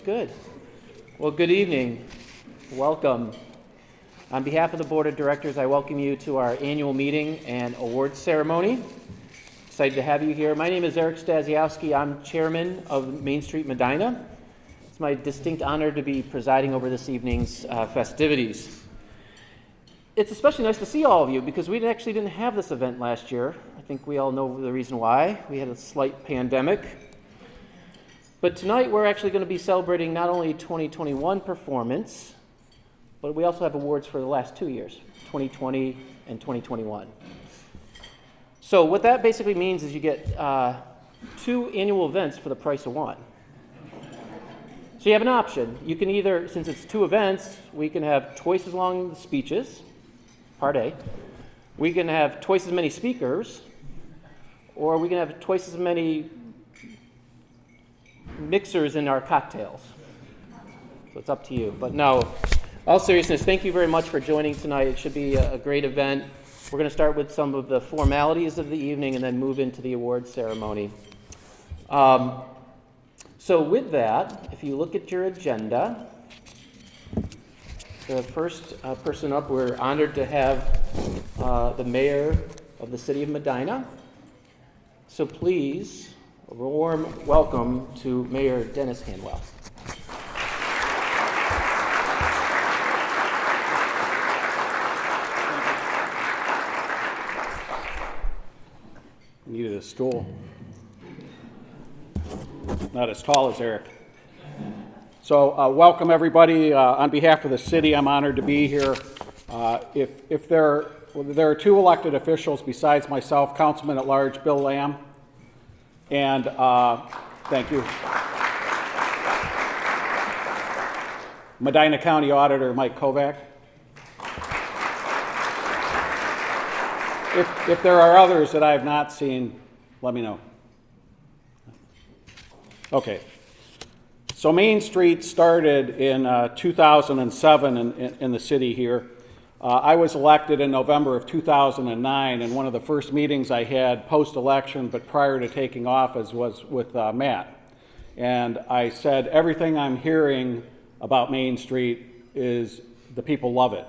good. Well, good evening. Welcome. On behalf of the Board of Directors, I welcome you to our annual meeting and awards ceremony. Excited to have you here. My name is Eric Stasiowski. I'm chairman of Mainstreet Medina. It's my distinct honor to be presiding over this evening's festivities. It's especially nice to see all of you because we actually didn't have this event last year. I think we all know the reason why. We had a slight pandemic. But tonight we're actually going to be celebrating not only 2021 performance, but we also have awards for the last 2 years, 2020 and 2021. So what that basically means is you get 2 annual events for the price of 1. So you have an option. You can either, since it's 2 events, we can have twice as long speeches, part A. We can have twice as many speakers, or we can have twice as many mixers in our cocktails. So it's up to you. But no, all seriousness, thank you very much for joining tonight. It should be a great event. We're going to start with some of the formalities of the evening and then move into the awards ceremony. So with that, if you look at your agenda, the first person up, we're honored to have the mayor of the city of Medina. So please, a warm welcome to Mayor Dennis Hanwell. Needed a stool. Not as tall as Eric. So welcome everybody. On behalf of the city, I'm honored to be here. If there are 2 elected officials besides myself, Councilman at Large Bill Lamb, and thank you, Medina County Auditor Mike Kovac. If there are others that I have not seen, let me know. Okay. So Main Street started in 2007 in the city here. I was elected in November of 2009, and one of the first meetings I had post-election, but prior to taking office, was with Matt. And I said, everything I'm hearing about Main Street is the people love it.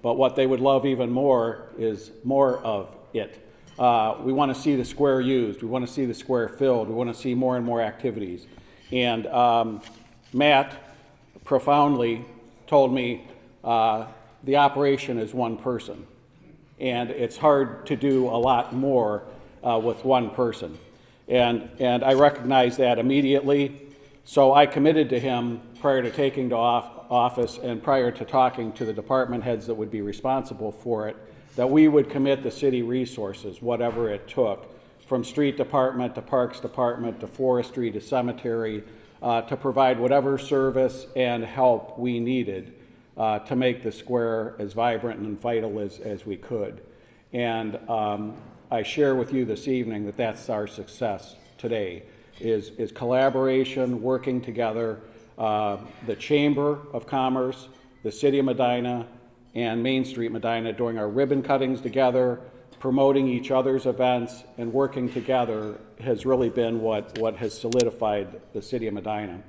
But what they would love even more is more of it. We want to see the square used. We want to see the square filled. We want to see more and more activities. And Matt profoundly told me the operation is one person. And it's hard to do a lot more with one person. And I recognized that immediately. So I committed to him prior to taking to office and prior to talking to the department heads that would be responsible for it, that we would commit the city resources, whatever it took, from street department to parks department to forestry to cemetery, to provide whatever service and help we needed to make the square as vibrant and vital as we could. And I share with you this evening that that's our success today, is collaboration, working together, the Chamber of Commerce, the City of Medina, and Mainstreet Medina doing our ribbon cuttings together, promoting each other's events, and working together has really been what has solidified the City of Medina.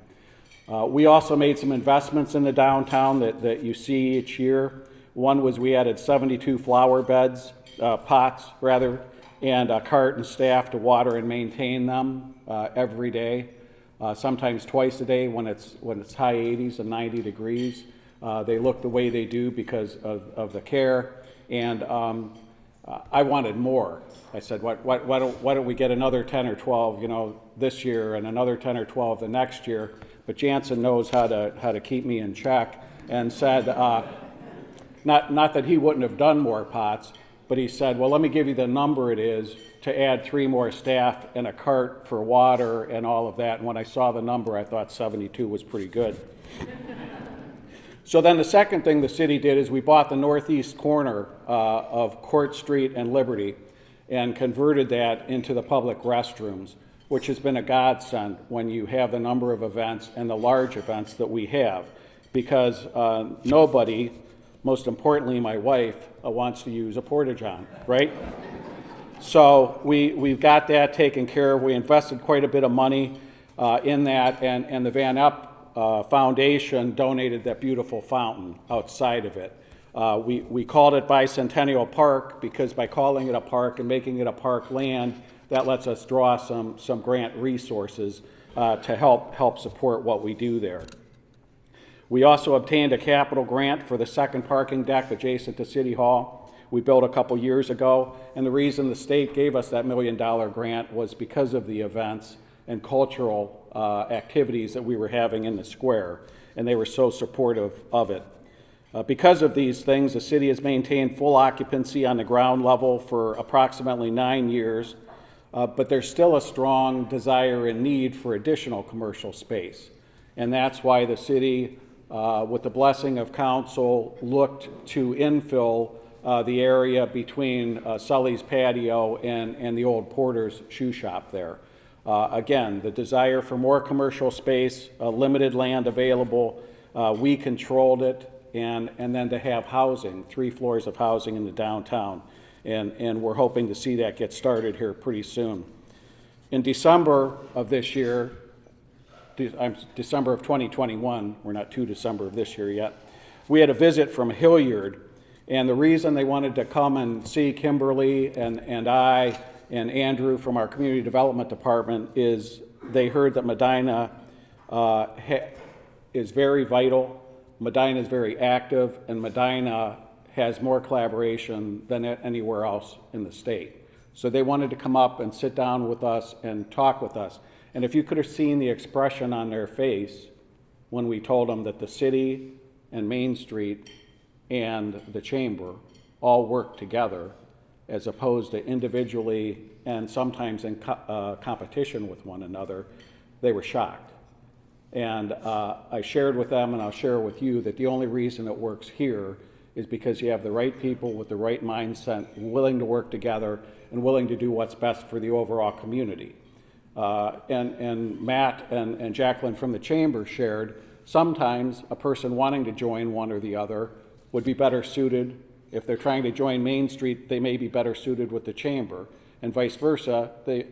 We also made some investments in the downtown that you see each year. One was we added 72 flower beds, pots rather, and a cart and staff to water and maintain them every day, sometimes twice a day when it's high 80s and 90 degrees. They look the way they do because of the care, and I wanted more. I said, why don't we get another 10 or 12, this year, and another 10 or 12 the next year? But Jansen knows how to keep me in check, and said, not that he wouldn't have done more pots, but he said, well, let me give you the number it is to add 3 more staff and a cart for water and all of that. And when I saw the number, I thought 72 was pretty good. So then the second thing the city did is we bought the northeast corner of Court Street and Liberty and converted that into the public restrooms, which has been a godsend when you have the number of events and the large events that we have, because nobody, most importantly my wife, wants to use a porta-john, right? So we've got that taken care of. We invested quite a bit of money in that, and the Van Epp Foundation donated that beautiful fountain outside of it. We called it Bicentennial Park because by calling it a park and making it a park land, that lets us draw some grant resources to help support what we do there. We also obtained a capital grant for the second parking deck adjacent to City Hall. We built a couple years ago, and the reason the state gave us that $1 million grant was because of the events and cultural activities that we were having in the square, and they were so supportive of it. Because of these things, the city has maintained full occupancy on the ground level for approximately 9 years, but there's still a strong desire and need for additional commercial space. And that's why the city, with the blessing of council, looked to infill the area between Sully's patio and the old Porter's shoe shop there. Again, the desire for more commercial space, limited land available, we controlled it, and then to have housing, 3 floors of housing in the downtown. And we're hoping to see that get started here pretty soon. In December of this year, December of 2021, we're not to December of this year yet, we had a visit from Hilliard, and the reason they wanted to come and see Kimberly and I and Andrew from our community development department is they heard that Medina is very vital, Medina is very active, and Medina has more collaboration than anywhere else in the state. So they wanted to come up and sit down with us and talk with us. And if you could have seen the expression on their face when we told them that the city and Main Street and the chamber all work together as opposed to individually and sometimes in competition with one another, they were shocked. And I shared with them, and I'll share with you, that the only reason it works here is because you have the right people with the right mindset, willing to work together and willing to do what's best for the overall community. And Matt and Jacqueline from the chamber shared, sometimes a person wanting to join one or the other would be better suited. If they're trying to join Main Street, they may be better suited with the chamber, and vice versa.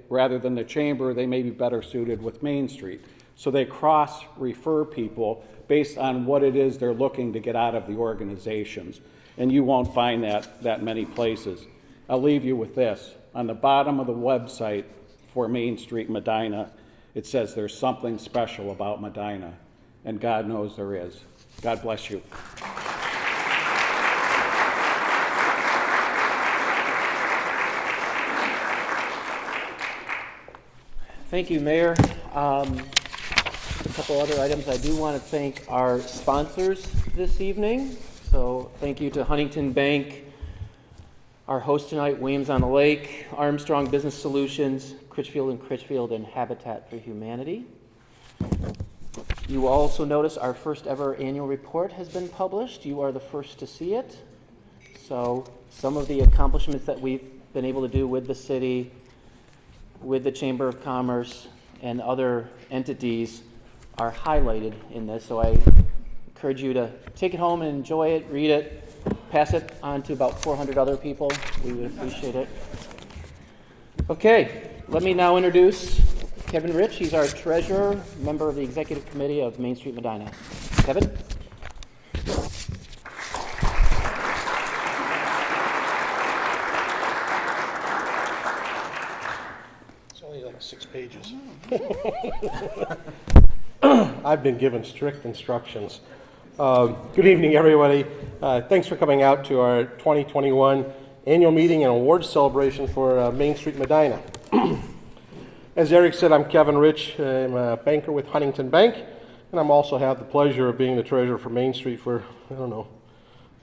Rather than the chamber, they may be better suited with Main Street. So they cross-refer people based on what it is they're looking to get out of the organizations. And you won't find that many places. I'll leave you with this. On the bottom of the website for Mainstreet Medina, it says there's something special about Medina, and God knows there is. God bless you. Thank you, Mayor. A couple other items. I do want to thank our sponsors this evening. So thank you to Huntington Bank, our host tonight, Williams on the Lake, Armstrong Business Solutions, Critchfield and Habitat for Humanity. You will also notice our first ever annual report has been published. You are the first to see it. So some of the accomplishments that we've been able to do with the city, with the Chamber of Commerce, and other entities are highlighted in this. So I encourage you to take it home and enjoy it, read it, pass it on to about 400 other people. We would appreciate it. Okay, let me now introduce Kevin Rich. He's our treasurer, member of the executive committee of Mainstreet Medina. Kevin? It's only like 6 pages. I've been given strict instructions. Good evening, everybody. Thanks for coming out to our 2021 annual meeting and awards celebration for Mainstreet Medina. As Eric said, I'm Kevin Rich. I'm a banker with Huntington Bank, and I'm also have the pleasure of being the treasurer for Main Street for, 4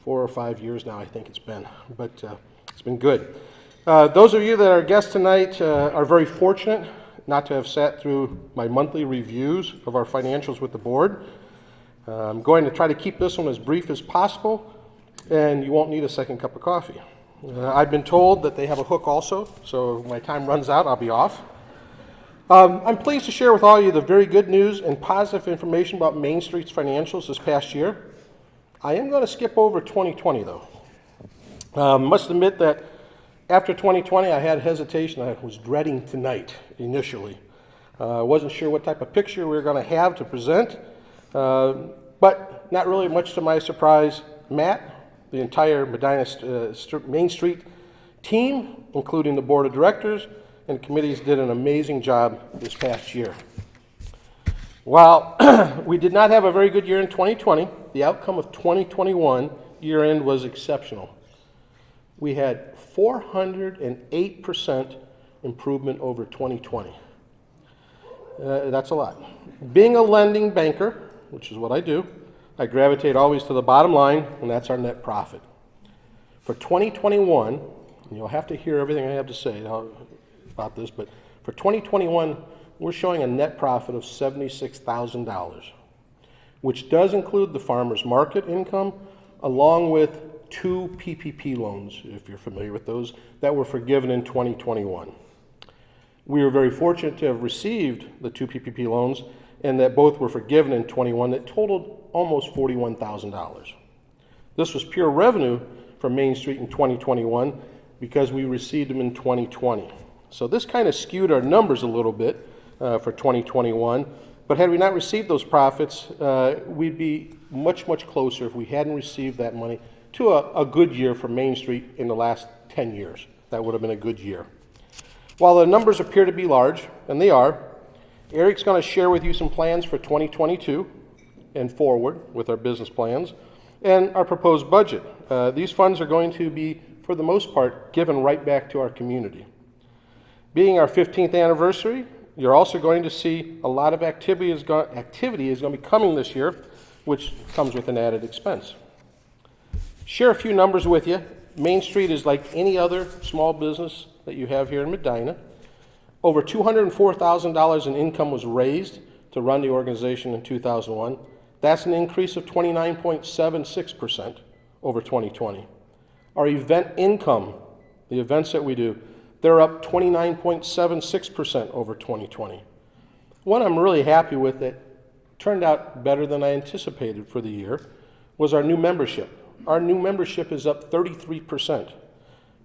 or 5 years now, I think it's been, but it's been good. Those of you that are guests tonight are very fortunate not to have sat through my monthly reviews of our financials with the board. I'm going to try to keep this one as brief as possible, and you won't need a second cup of coffee. I've been told that they have a hook also, so when my time runs out, I'll be off. I'm pleased to share with all of you the very good news and positive information about Main Street's financials this past year. I am going to skip over 2020, though. Must admit that after 2020, I had hesitation. I was dreading tonight initially. I wasn't sure what type of picture we were going to have to present. But not really much to my surprise, Matt, the entire Medina Main Street team, including the board of directors and committees, did an amazing job this past year. While we did not have a very good year in 2020, the outcome of 2021 year-end was exceptional. We had 408% improvement over 2020. That's a lot. Being a lending banker, which is what I do, I gravitate always to the bottom line, and that's our net profit. For 2021, and you'll have to hear everything I have to say about this, but for 2021, we're showing a net profit of $76,000, which does include the farmer's market income, along with 2 PPP loans, if you're familiar with those, that were forgiven in 2021. We were very fortunate to have received the 2 PPP loans, and that both were forgiven in 21 that totaled almost $41,000. This was pure revenue from Main Street in 2021 because we received them in 2020. So this kind of skewed our numbers a little bit for 2021, but had we not received those profits, we'd be much, much closer if we hadn't received that money to a good year for Main Street in the last 10 years. That would have been a good year. While the numbers appear to be large, and they are, Eric's going to share with you some plans for 2022 and forward with our business plans and our proposed budget. These funds are going to be, for the most part, given right back to our community. Being our 15th anniversary, you're also going to see a lot of activity is going to be coming this year, which comes with an added expense. Share a few numbers with you. Main Street is like any other small business that you have here in Medina. Over $204,000 in income was raised to run the organization in 2001. That's an increase of 29.76% over 2020. Our event income, the events that we do, they're up 29.76% over 2020. One I'm really happy with that turned out better than I anticipated for the year was our new membership. Our new membership is up 33%.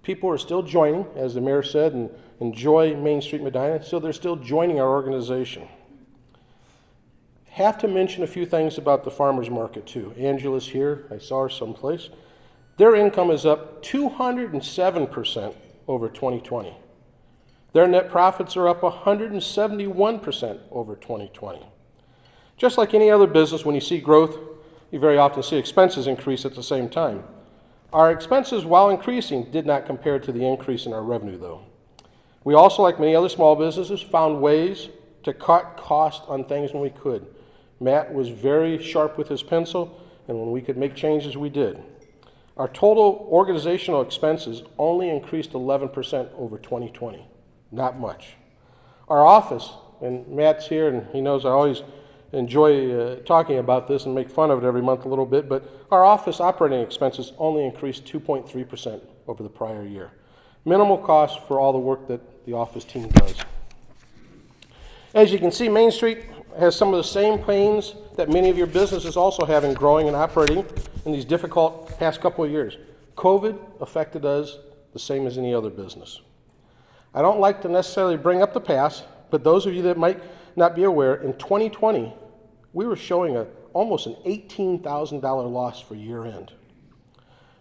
People are still joining, as the mayor said, and enjoy Main Street Medina, so they're still joining our organization. Have to mention a few things about the farmers market too. Angela's here, I saw her someplace. Their income is up 207% over 2020. Their net profits are up 171% over 2020. Just like any other business, when you see growth, you very often see expenses increase at the same time. Our expenses, while increasing, did not compare to the increase in our revenue, though. We also, like many other small businesses, found ways to cut costs on things when we could. Matt was very sharp with his pencil, and when we could make changes, we did. Our total organizational expenses only increased 11% over 2020. Not much. Our office, and Matt's here, and he knows I always enjoy talking about this and make fun of it every month a little bit, but our office operating expenses only increased 2.3% over the prior year. Minimal cost for all the work that the office team does. As you can see, Main Street has some of the same pains that many of your businesses also have in growing and operating in these difficult past couple of years. COVID affected us the same as any other business. I don't like to necessarily bring up the past, but those of you that might not be aware, in 2020, we were showing almost an $18,000 loss for year end.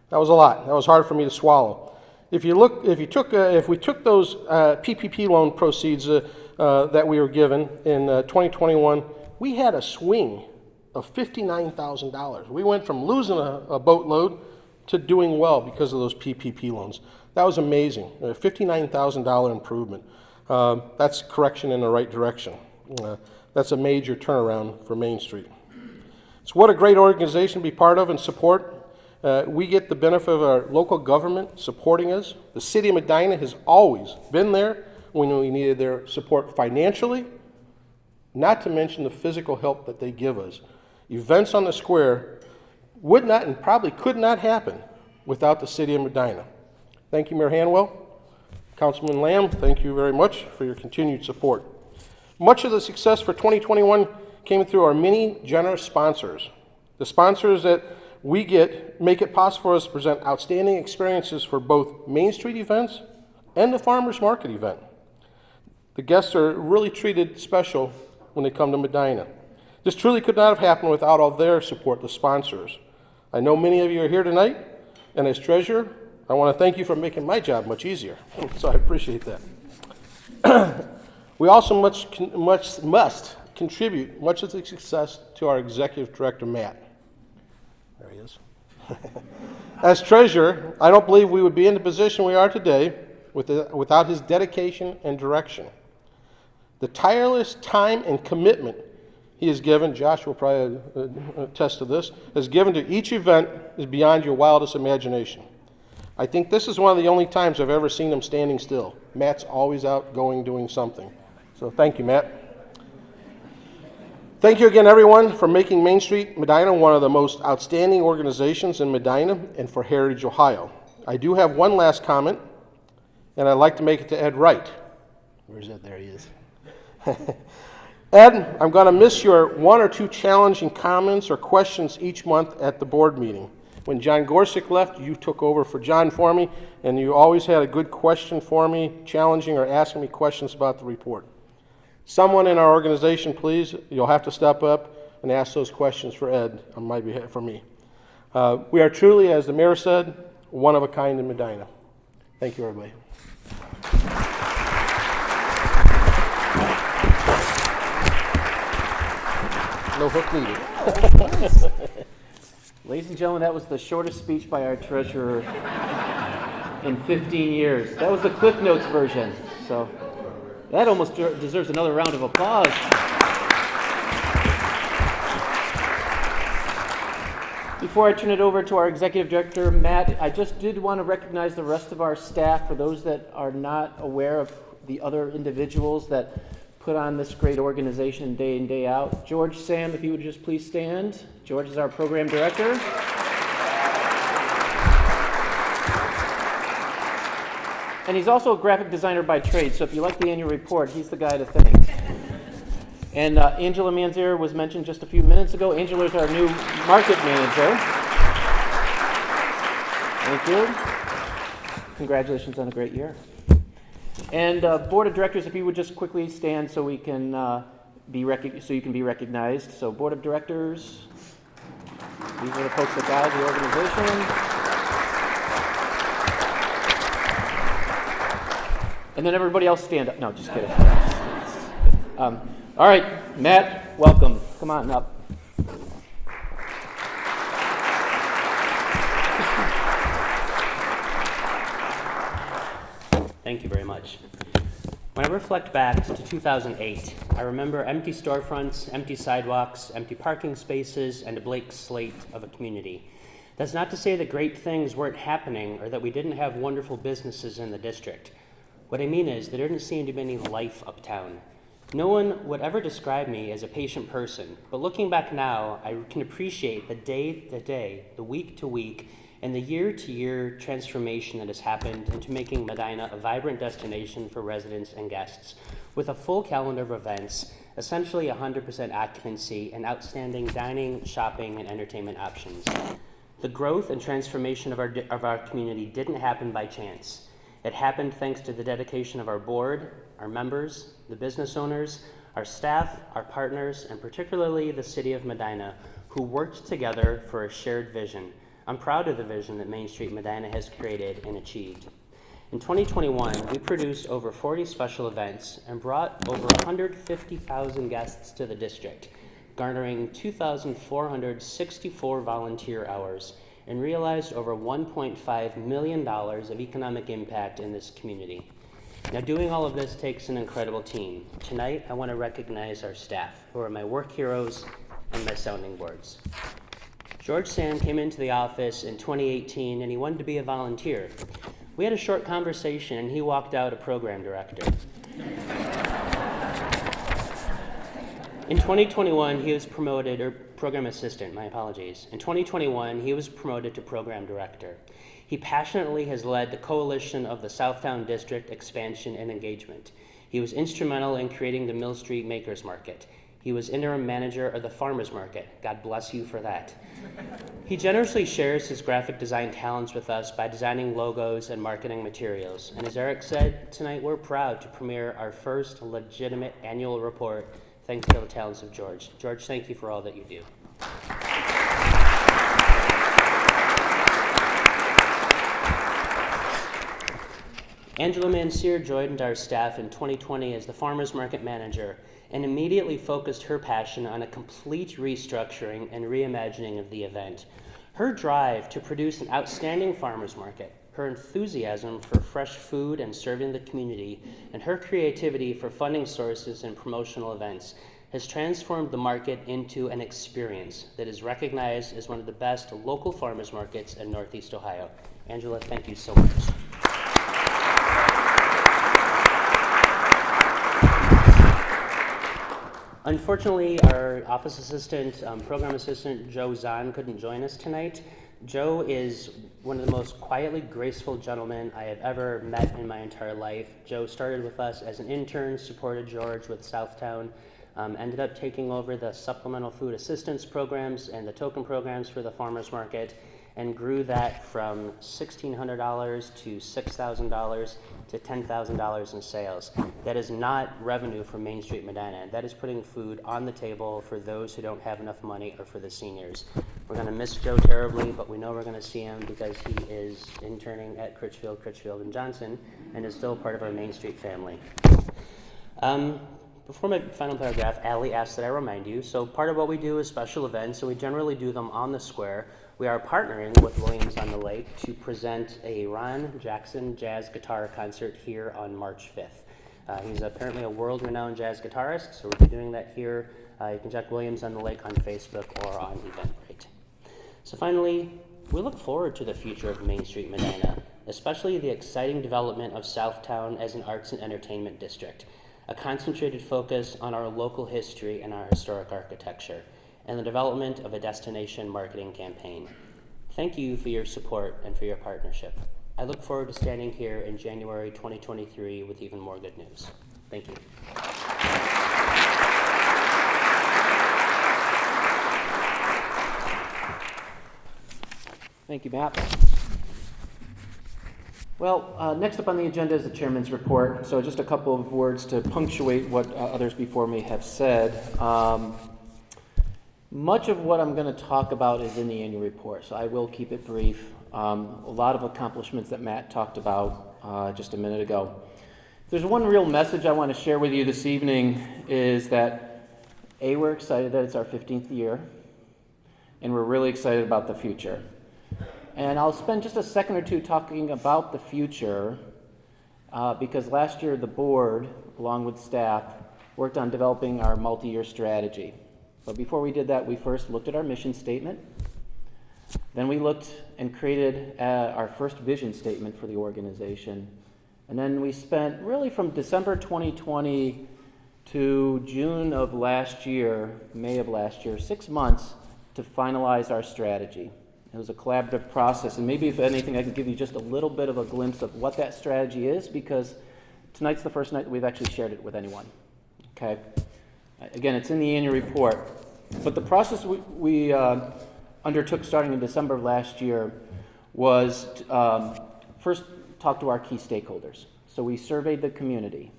That was a lot. That was hard for me to swallow. If we took those PPP loan proceeds that we were given in 2021, we had a swing of $59,000. We went from losing a boatload to doing well because of those PPP loans. That was amazing. A $59,000 improvement. That's correction in the right direction. That's a major turnaround for Main Street. So what a great organization to be part of and support. We get the benefit of our local government supporting us. The city of Medina has always been there when we needed their support financially, not to mention the physical help that they give us. Events on the square would not and probably could not happen without the city of Medina. Thank you, Mayor Hanwell. Councilman Lamb, thank you very much for your continued support. Much of the success for 2021 came through our many generous sponsors. The sponsors that we get make it possible for us to present outstanding experiences for both Main Street events and the Farmers Market event. The guests are really treated special when they come to Medina. This truly could not have happened without all their support, the sponsors. I know many of you are here tonight, and as treasurer, I want to thank you for making my job much easier, so I appreciate that. We also must contribute much of the success to our executive director, Matt. There he is. As treasurer, I don't believe we would be in the position we are today without his dedication and direction. The tireless time and commitment he has given, Josh will probably attest to this, has given to each event is beyond your wildest imagination. I think this is one of the only times I've ever seen him standing still. Matt's always out going, doing something. So thank you, Matt. Thank you again, everyone, for making Mainstreet Medina one of the most outstanding organizations in Medina and for Heritage, Ohio. I do have one last comment, and I'd like to make it to Ed Wright. Where's Ed? There he is. Ed, I'm going to miss your one or two challenging comments or questions each month at the board meeting. When John Gorsick left, you took over for John for me, and you always had a good question for me, challenging or asking me questions about the report. Someone in our organization, please, you'll have to step up and ask those questions for Ed on my behalf, for me. We are truly, as the mayor said, one of a kind in Medina. Thank you, everybody. No hook needed. Ladies and gentlemen, that was the shortest speech by our treasurer in 15 years. That was the Cliff Notes version. So that almost deserves another round of applause. Before I turn it over to our executive director, Matt, I just did want to recognize the rest of our staff for those that are not aware of the other individuals that put on this great organization day in, day out. George, Sam, if you would just please stand. George is our program director. And he's also a graphic designer by trade, so if you like the annual report, he's the guy to thank. And Angela Manzier was mentioned just a few minutes ago. Angela is our new market manager. Thank you. Congratulations on a great year. And board of directors, if you would just quickly stand so we can so you can be recognized. So board of directors, these are the folks that guide the organization. And then everybody else stand up. No, just kidding. All right, Matt, welcome. Come on up. Thank you very much. When I reflect back to 2008, I remember empty storefronts, empty sidewalks, empty parking spaces, and a blank slate of a community. That's not to say that great things weren't happening or that we didn't have wonderful businesses in the district. What I mean is there didn't seem to be any life uptown. No one would ever describe me as a patient person, but looking back now, I can appreciate the day-to-day, the week-to-week, and the year-to-year transformation that has happened into making Medina a vibrant destination for residents and guests, with a full calendar of events, essentially 100% occupancy, and outstanding dining, shopping, and entertainment options. The growth and transformation of our community didn't happen by chance. It happened thanks to the dedication of our board, our members, the business owners, our staff, our partners, and particularly the city of Medina, who worked together for a shared vision. I'm proud of the vision that Mainstreet Medina has created and achieved. In 2021, we produced over 40 special events and brought over 150,000 guests to the district, garnering 2,464 volunteer hours, and realized over $1.5 million of economic impact in this community. Now, doing all of this takes an incredible team. Tonight, I want to recognize our staff, who are my work heroes and my sounding boards. George Sand came into the office in 2018, and he wanted to be a volunteer. We had a short conversation, and he walked out a program director. In 2021, he was promoted, or program assistant, my apologies. In 2021, he was promoted to program director. He passionately has led the coalition of the Southtown District expansion and engagement. He was instrumental in creating the Mill Street Makers Market. He was interim manager of the Farmers Market. God bless you for that. He generously shares his graphic design talents with us by designing logos and marketing materials. And as Eric said, tonight we're proud to premiere our first legitimate annual report thanks to the talents of George. George, thank you for all that you do. Angela Manseer joined our staff in 2020 as the Farmers Market Manager and immediately focused her passion on a complete restructuring and reimagining of the event. Her drive to produce an outstanding farmers market, her enthusiasm for fresh food and serving the community, and her creativity for funding sources and promotional events has transformed the market into an experience that is recognized as one of the best local farmers markets in Northeast Ohio. Angela, thank you so much. Unfortunately, our office assistant, program assistant, Joe Zahn, couldn't join us tonight. Joe is one of the most quietly graceful gentlemen I have ever met in my entire life. Joe started with us as an intern, supported George with Southtown, ended up taking over the supplemental food assistance programs and the token programs for the farmers market, and grew that from $1,600 to $6,000 to $10,000 in sales. That is not revenue from Mainstreet Medina. That is putting food on the table for those who don't have enough money or for the seniors. We're gonna miss Joe terribly, but we know we're gonna see him because he is interning at Critchfield, and Johnson, and is still part of our Main Street family. Before my final paragraph, Allie asked that I remind you, so part of what we do is special events, and we generally do them on the square. We are partnering with Williams on the Lake to present a Ron Jackson jazz guitar concert here on March 5th. He's apparently a world-renowned jazz guitarist, so we'll be doing that here. You can check Williams on the Lake on Facebook or on Eventbrite. So finally, we look forward to the future of Main Street Medina, especially the exciting development of Southtown as an arts and entertainment district, a concentrated focus on our local history and our historic architecture, and the development of a destination marketing campaign. Thank you for your support and for your partnership. I look forward to standing here in January 2023 with even more good news. Thank you. Thank you, Matt. Well, next up on the agenda is the chairman's report. So just a couple of words to punctuate what others before me have said. Much of what I'm going to talk about is in the annual report, so I will keep it brief. A lot of accomplishments that Matt talked about just a minute ago. If there's one real message I want to share with you this evening is that, A, we're excited that it's our 15th year, and we're really excited about the future. And I'll spend just a second or two talking about the future because last year the board, along with staff, worked on developing our multi-year strategy. But before we did that, we first looked at our mission statement. Then we looked and created our first vision statement for the organization. And then we spent really from December 2020 to June of last year, May of last year, 6 months to finalize our strategy. It was a collaborative process, and maybe if anything, I can give you just a little bit of a glimpse of what that strategy is, because tonight's the first night that we've actually shared it with anyone. Okay? Again, it's in the annual report. But the process we undertook starting in December of last year was first talk to our key stakeholders. So we surveyed the community.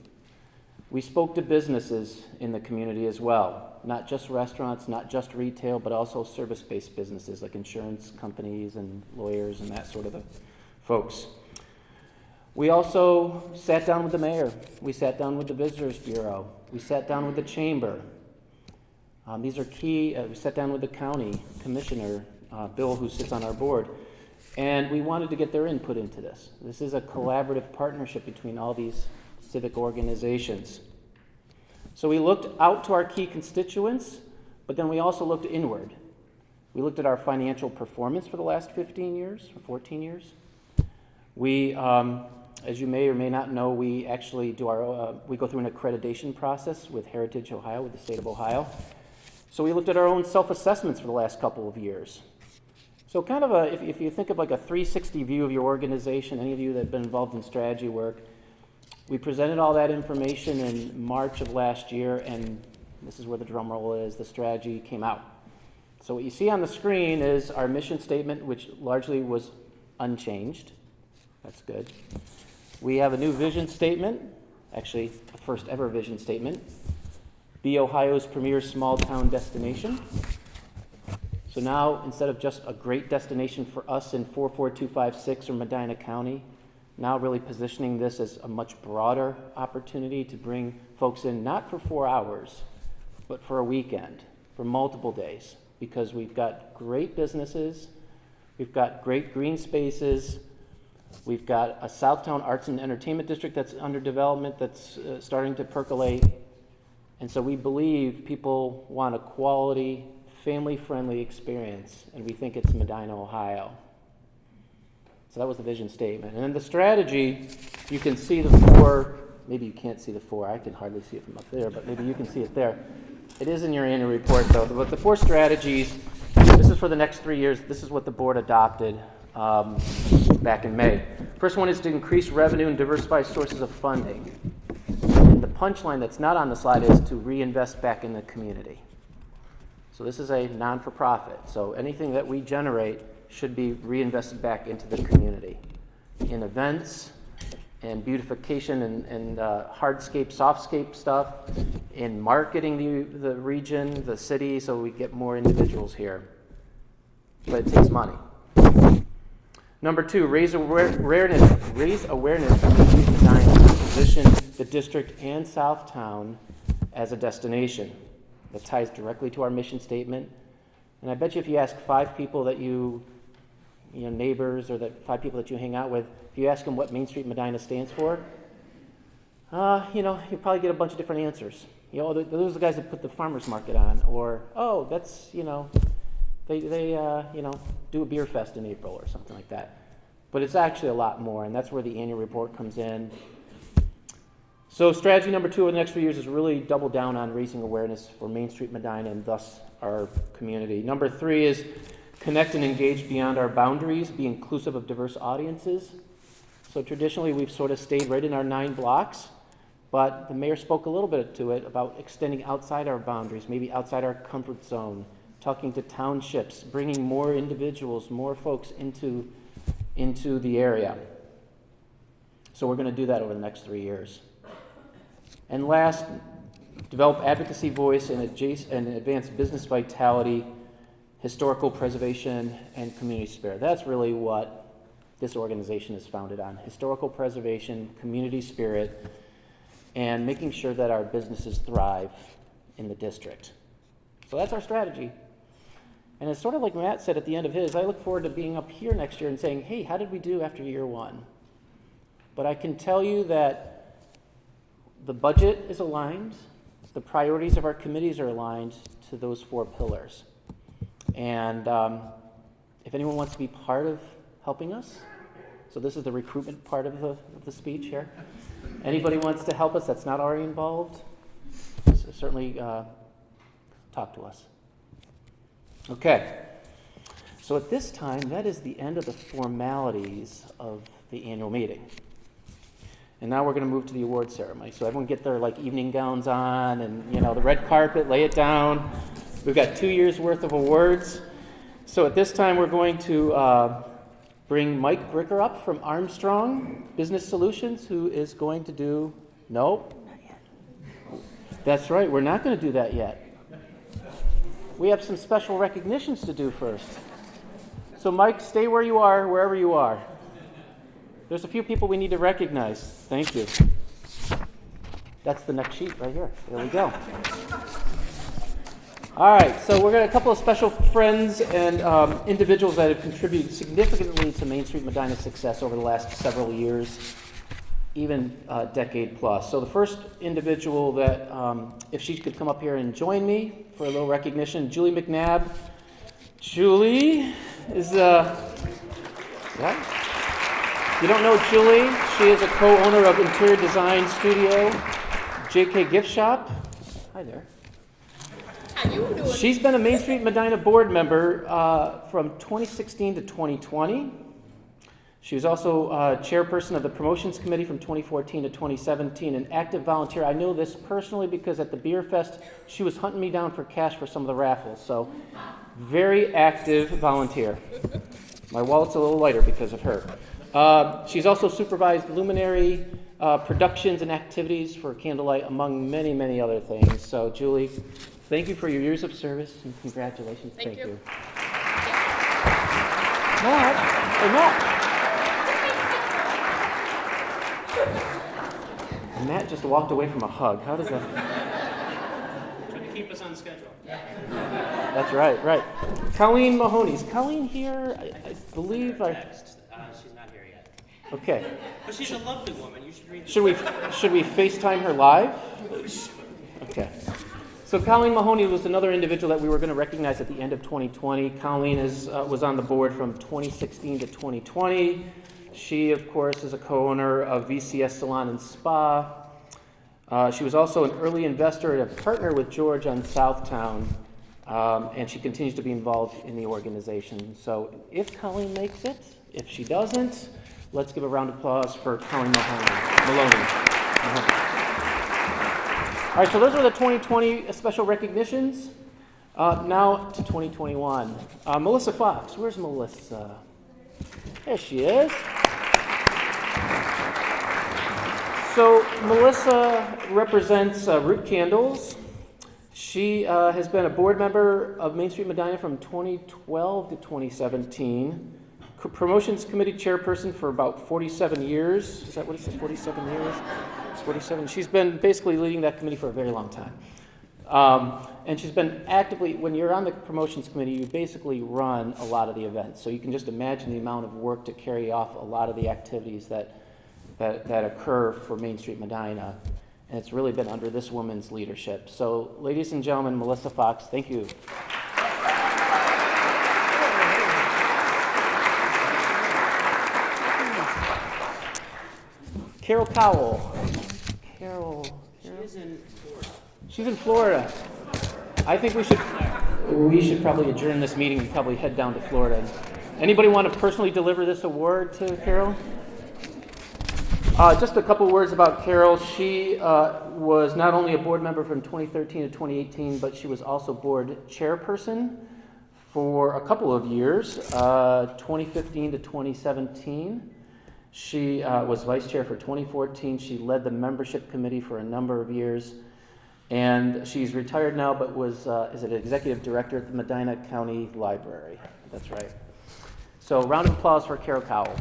We spoke to businesses in the community as well, not just restaurants, not just retail, but also service-based businesses like insurance companies and lawyers and that sort of folks. We also sat down with the mayor. We sat down with the Visitors Bureau. We sat down with the chamber. These are key. We sat down with the county commissioner, Bill, who sits on our board, and we wanted to get their input into this. This is a collaborative partnership between all these civic organizations. So we looked out to our key constituents, but then we also looked inward. We looked at our financial performance for the last 15 years or 14 years. We, as you may or may not know, we actually do we go through an accreditation process with Heritage Ohio, with the state of Ohio. So we looked at our own self-assessments for the last couple of years. So kind of if you think of like a 360 view of your organization, any of you that have been involved in strategy work, we presented all that information in March of last year, and this is where the drum roll is, the strategy came out. So what you see on the screen is our mission statement, which largely was unchanged. That's good. We have a new vision statement, actually a first ever vision statement. be Ohio's premier small-town destination. So now, instead of just a great destination for us in 44256 or Medina County, now really positioning this as a much broader opportunity to bring folks in, not for 4 hours, but for a weekend, for multiple days, because we've got great businesses, we've got great green spaces, we've got a Southtown Arts and Entertainment District that's under development that's starting to percolate. And so we believe people want a quality, family-friendly experience, and we think it's Medina, Ohio. So that was the vision statement. And then the strategy, you can see the four, maybe you can't see the four, I can hardly see it from up there, but maybe you can see it there. It is in your annual report, though. But the four strategies, this is for the next 3 years. This is what the board adopted back in May. First one is to increase revenue and diversify sources of funding. And the punchline that's not on the slide is to reinvest back in the community. So this is a non-for-profit. So anything that we generate should be reinvested back into the community in events and beautification and hardscape, softscape stuff, in marketing the region, the city, so we get more individuals here. But it takes money. Number two, raise awareness for Mainstreet Medina to position the district and Southtown as a destination. That ties directly to our mission statement. And I bet you if you ask 5 people that you neighbors, or that 5 people that you hang out with, if you ask them what Mainstreet Medina stands for, you'll probably get a bunch of different answers. Those are the guys that put the farmers market on, or that's they do a beer fest in April or something like that. But it's actually a lot more, and that's where the annual report comes in. So strategy number 2 over the next few years is really double down on raising awareness for Mainstreet Medina and thus our community. Number 3 is connect and engage beyond our boundaries, be inclusive of diverse audiences. So traditionally we've sort of stayed right in our 9 blocks, but the mayor spoke a little bit to it about extending outside our boundaries, maybe outside our comfort zone, talking to townships, bringing more individuals, more folks into the area. So we're going to do that over the next 3 years. And last, develop advocacy voice and advance business vitality, historical preservation, and community spirit. That's really what this organization is founded on: historical preservation, community spirit, and making sure that our businesses thrive in the district. So that's our strategy. And it's sort of like Matt said at the end of his, I look forward to being up here next year and saying, hey, how did we do after year 1? But I can tell you that the budget is aligned, the priorities of our committees are aligned to those 4 pillars. And if anyone wants to be part of helping us, so this is the recruitment part of the speech here. Anybody wants to help us that's not already involved, so certainly talk to us. Okay, so at this time, that is the end of the formalities of the annual meeting. And now we're going to move to the award ceremony. So everyone get their evening gowns on and the red carpet, lay it down. We've got 2 years worth of awards. So at this time we're going to bring Mike Bricker up from Armstrong Business Solutions, who is going to do, nope. Not yet. That's right, we're not going to do that yet. We have some special recognitions to do first. So Mike, stay where you are, wherever you are. There's a few people we need to recognize. Thank you. That's the next sheet right here. There we go. All right, so we're going to a couple of special friends and individuals that have contributed significantly to Mainstreet Medina's success over the last several years, even a decade plus. So the first individual that, if she could come up here and join me for a little recognition, Julie Mcnabb. Julie is You don't know Julie? She is a co-owner of interior design studio, JK Gift Shop. Hi there. How you doing? She's been a Mainstreet Medina board member from 2016 to 2020. She was also chairperson of the promotions committee from 2014 to 2017, an active volunteer. I know this personally because at the beer fest, she was hunting me down for cash for some of the raffles. So very active volunteer. My wallet's a little lighter because of her. She's also supervised Luminary productions and activities for Candlelight, among many, many other things. So, Julie, thank you for your years of service and congratulations. Thank you. Matt, hey, Matt. Matt just walked away from a hug. How does that? Trying to keep us on schedule. That's right, right. Colleen Mahoney. Is Colleen here? I believe She's not here yet. Okay. But she's a lovely woman. You should read the Should we FaceTime her live? Okay. So Colleen Mahoney was another individual that we were going to recognize at the end of 2020. Colleen was on the board from 2016 to 2020. She, of course, is a co-owner of VCS Salon and Spa. She was also an early investor and a partner with George on Southtown, and she continues to be involved in the organization. So if Colleen makes it, if she doesn't, let's give a round of applause for Colleen Maloney. All right, so those are the 2020 special recognitions. Now to 2021. Melissa Fox. Where's Melissa? There she is. So Melissa represents Root Candles. She has been a board member of Mainstreet Medina from 2012 to 2017. Promotions Committee chairperson for about 47 years. Is that what it says, 47 years? It's 47. She's been basically leading that committee for a very long time. And she's been actively, when you're on the promotions committee, you basically run a lot of the events. So you can just imagine the amount of work to carry off a lot of the activities that occur for Mainstreet Medina. And it's really been under this woman's leadership. So, ladies and gentlemen, Melissa Fox, thank you. Carol Cowell. Carol. She is in Florida. She's in Florida. I think we should probably adjourn this meeting and probably head down to Florida. Anybody want to personally deliver this award to Carol? Just a couple words about Carol. She was not only a board member from 2013 to 2018, but she was also board chairperson for a couple of years, 2015 to 2017. She was vice chair for 2014. She led the membership committee for a number of years. And she's retired now, but is an executive director at the Medina County Library. That's right. So round of applause for Carol Cowell.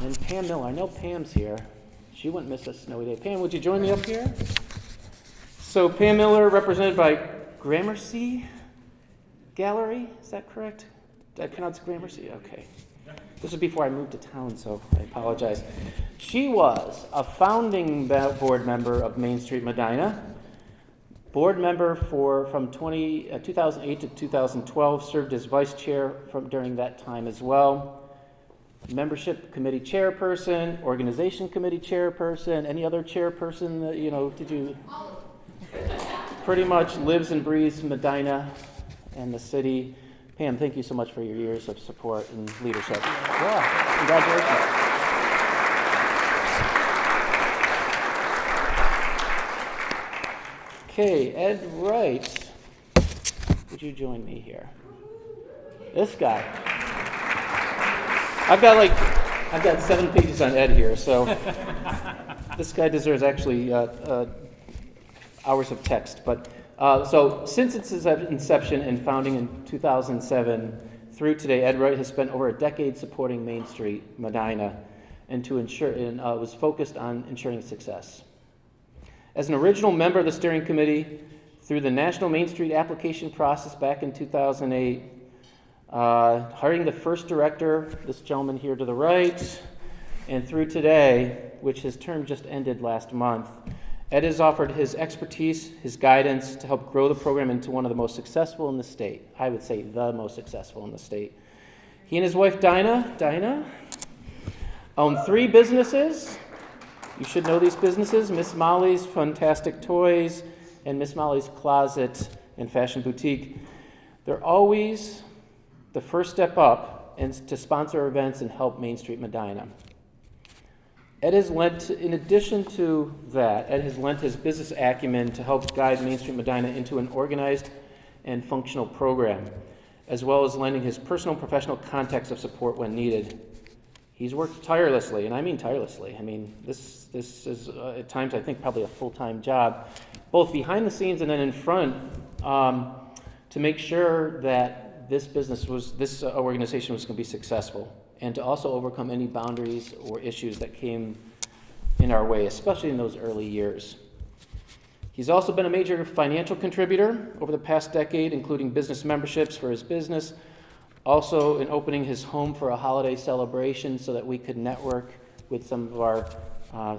And Pam Miller. I know Pam's here. She wouldn't miss a snowy day. Pam, would you join me up here? So Pam Miller, represented by Gramercy Gallery. Is that correct? Did I pronounce Gramercy? Okay. This was before I moved to town, so I apologize. She was a founding board member of Mainstreet Medina, board member from 2008 to 2012, served as vice chair during that time as well. Membership committee chairperson, organization committee chairperson, any other chairperson that, did you? Pretty much lives and breathes Medina and the city. Pam, thank you so much for your years of support and leadership. Yeah, congratulations. Okay, Ed Wright, would you join me here? This guy. I've got 7 pages on Ed here, so this guy deserves actually hours of text. But so since its inception and founding in 2007 through today, Ed Wright has spent over a decade supporting Mainstreet Medina and was focused on ensuring success. As an original member of the steering committee through the National Main Street application process back in 2008, hiring the first director, this gentleman here to the right, and through today, which his term just ended last month, Ed has offered his expertise, his guidance to help grow the program into one of the most successful in the state. I would say the most successful in the state. He and his wife Dinah, own 3 businesses. You should know these businesses: Miss Molly's Fantastic Toys and Miss Molly's Closet and Fashion Boutique. They're always the first step up and to sponsor events and help Mainstreet Medina. Ed has lent, in addition to that, Ed has lent his business acumen to help guide Mainstreet Medina into an organized and functional program. as well as lending his personal and professional contacts of support when needed. He's worked tirelessly, and I mean tirelessly. I mean, this is at times I think probably a full-time job, both behind the scenes and then in front, to make sure that this organization was going to be successful, and to also overcome any boundaries or issues that came in our way, especially in those early years. He's also been a major financial contributor over the past decade, including business memberships for his business, also in opening his home for a holiday celebration so that we could network with some of our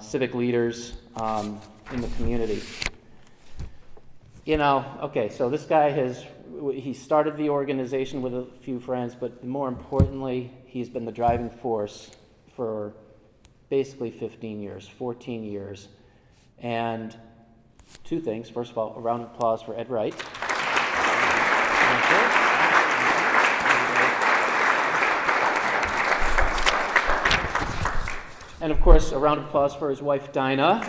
civic leaders in the community. Okay, so this guy he started the organization with a few friends, but more importantly, he's been the driving force for basically 14 years. And two things. First of all, a round of applause for Ed Wright. And of course, a round of applause for his wife, Dinah.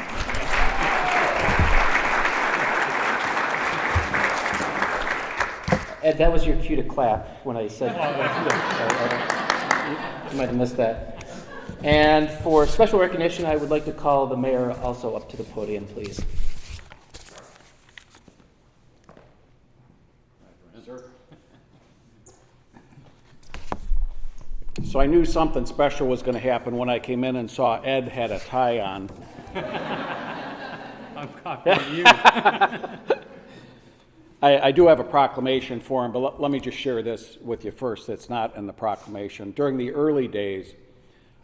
Ed, that was your cue to clap when I said, you might have missed that. And for special recognition, I would like to call the mayor also up to the podium, please. So I knew something special was going to happen when I came in and saw Ed had a tie on. I'm copying you. I do have a proclamation for him, but let me just share this with you first. It's not in the proclamation. During the early days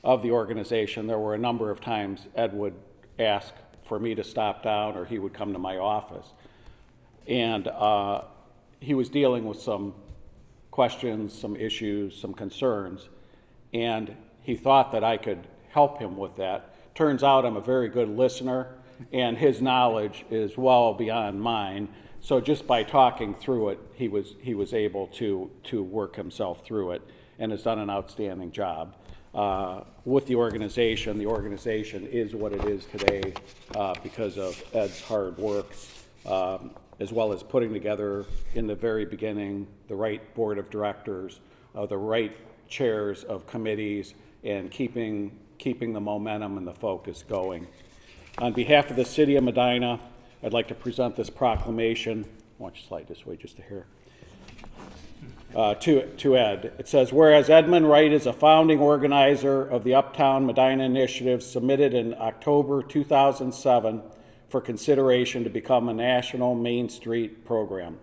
of the organization, there were a number of times Ed would ask for me to stop down, or he would come to my office. And he was dealing with some questions, some issues, some concerns, and he thought that I could help him with that. Turns out I'm a very good listener, and his knowledge is well beyond mine. So just by talking through it, he was able to work himself through it, and has done an outstanding job. With the organization is what it is today because of Ed's hard work, as well as putting together in the very beginning the right board of directors, the right chairs of committees, and keeping the momentum and the focus going. On behalf of the City of Medina, I'd like to present this proclamation. Why don't you slide this way just a hair? To Ed. It says, whereas Edmund Wright is a founding organizer of the Uptown Medina Initiative submitted in October 2007 for consideration to become a national Main Street program.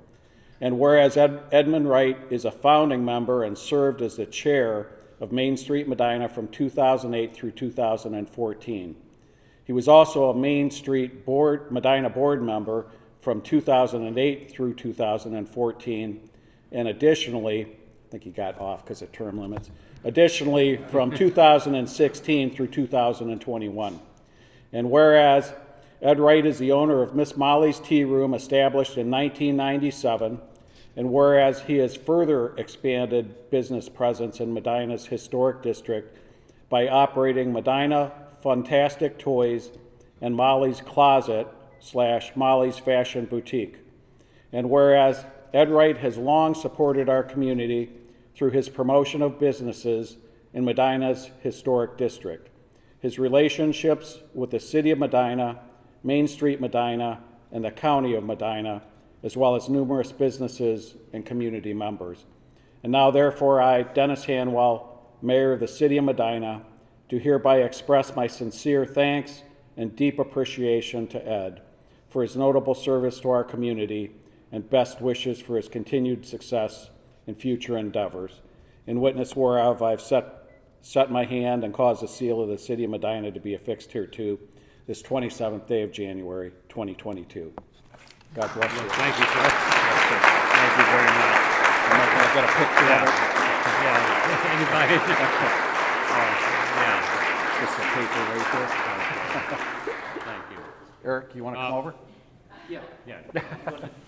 And whereas Edmund Wright is a founding member and served as the chair of Mainstreet Medina from 2008 through 2014. He was also a Mainstreet Medina board member from 2008 through 2014. And additionally, I think he got off because of term limits, additionally from 2016 through 2021. And whereas Ed Wright is the owner of Miss Molly's Tea Room, established in 1997, and whereas he has further expanded business presence in Medina's historic district by operating Medina Fantastic Toys and Molly's Closet / Molly's Fashion Boutique. And whereas Ed Wright has long supported our community through his promotion of businesses in Medina's historic district. His relationships with the City of Medina, Mainstreet Medina, and the County of Medina, as well as numerous businesses and community members. And now, therefore, I, Dennis Hanwell, Mayor of the City of Medina, do hereby express my sincere thanks and deep appreciation to Ed for his notable service to our community and best wishes for his continued success in future endeavors. In witness whereof I've set my hand and caused the seal of the City of Medina to be affixed hereto this 27th day of January, 2022. God bless you. Thank you, sir. Thank you very much. I've got a picture of it. Yeah. Anybody? Yeah. Just a paper right there. Thank you. Eric, you want to come over? Yeah. Yeah.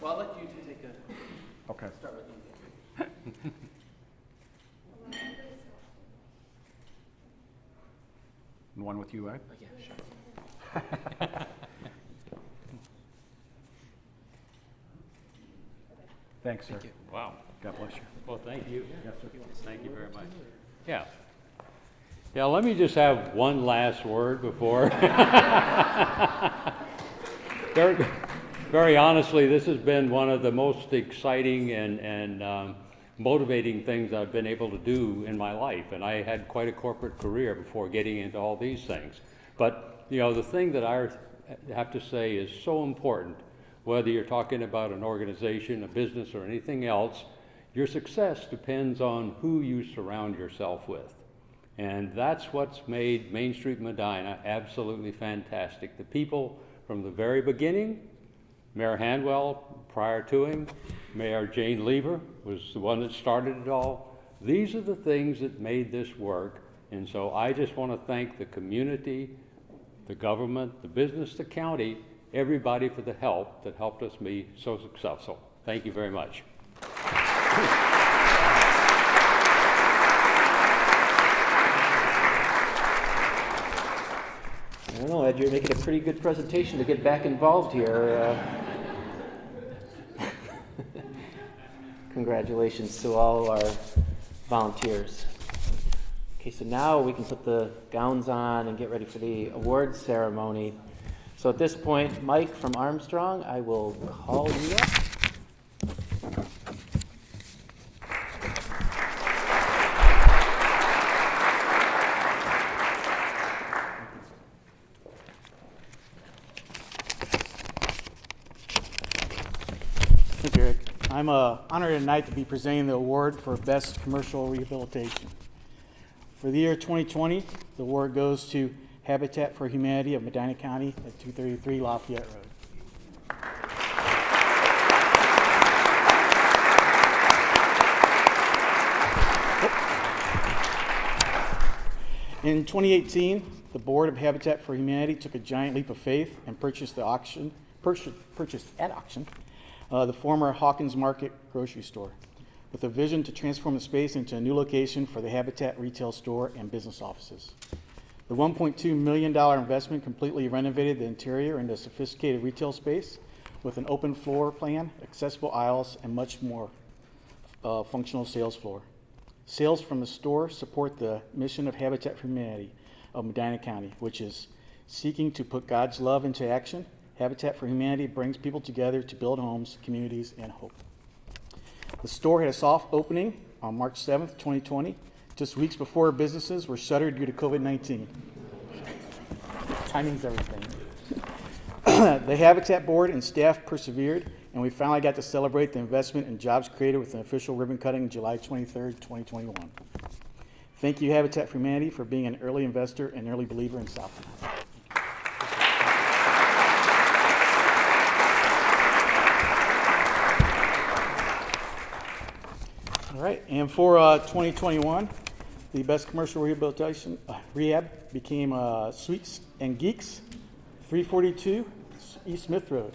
Well, I'll let you two take a Okay. start with you. And one with you, Ed? Yeah, sure. Thanks, sir. Thank you. Wow. God bless you. Well, thank you. Yes, sir. Thank you very much. Yeah. Yeah, let me just have one last word before. very, very honestly, this has been one of the most exciting and motivating things I've been able to do in my life. And I had quite a corporate career before getting into all these things. But, you know, the thing that I have to say is so important, whether you're talking about an organization, a business, or anything else, your success depends on who you surround yourself with. And that's what's made Mainstreet Medina absolutely fantastic. The people from the very beginning, Mayor Handwell prior to him, Mayor Jane Lever was the one that started it all. These are the things that made this work. And so I just want to thank the community, the government, the business, the county, everybody for the help that helped us be so successful. Thank you very much. I don't know, Ed, you're making a pretty good presentation to get back involved here. Congratulations to all our volunteers. Okay, so now we can put the gowns on and get ready for the awards ceremony. So at this point, Mike from Armstrong, I will call you up. Thank you, Eric. I'm honored tonight to be presenting the award for Best Commercial Rehabilitation. For the year 2020, the award goes to Habitat for Humanity of Medina County at 233 Lafayette Road. In 2018, the Board of Habitat for Humanity took a giant leap of faith and purchased at auction the former Hawkins Market grocery store, with a vision to transform the space into a new location for the Habitat retail store and business offices. The $1.2 million investment completely renovated the interior into a sophisticated retail space with an open floor plan, accessible aisles, and much more functional sales floor. Sales from the store support the mission of Habitat for Humanity of Medina County, which is seeking to put God's love into action. Habitat for Humanity brings people together to build homes, communities, and hope. The store had a soft opening on March 7th, 2020, just weeks before businesses were shuttered due to COVID-19. Timing's everything. The Habitat Board and staff persevered, and we finally got to celebrate the investment and jobs created with an official ribbon cutting July 23rd, 2021. Thank you, Habitat for Humanity, for being an early investor and early believer in Southland. All right, and for 2021, the Best Commercial Rehabilitation Rehab became Sweets and Geeks, 342 East Smith Road.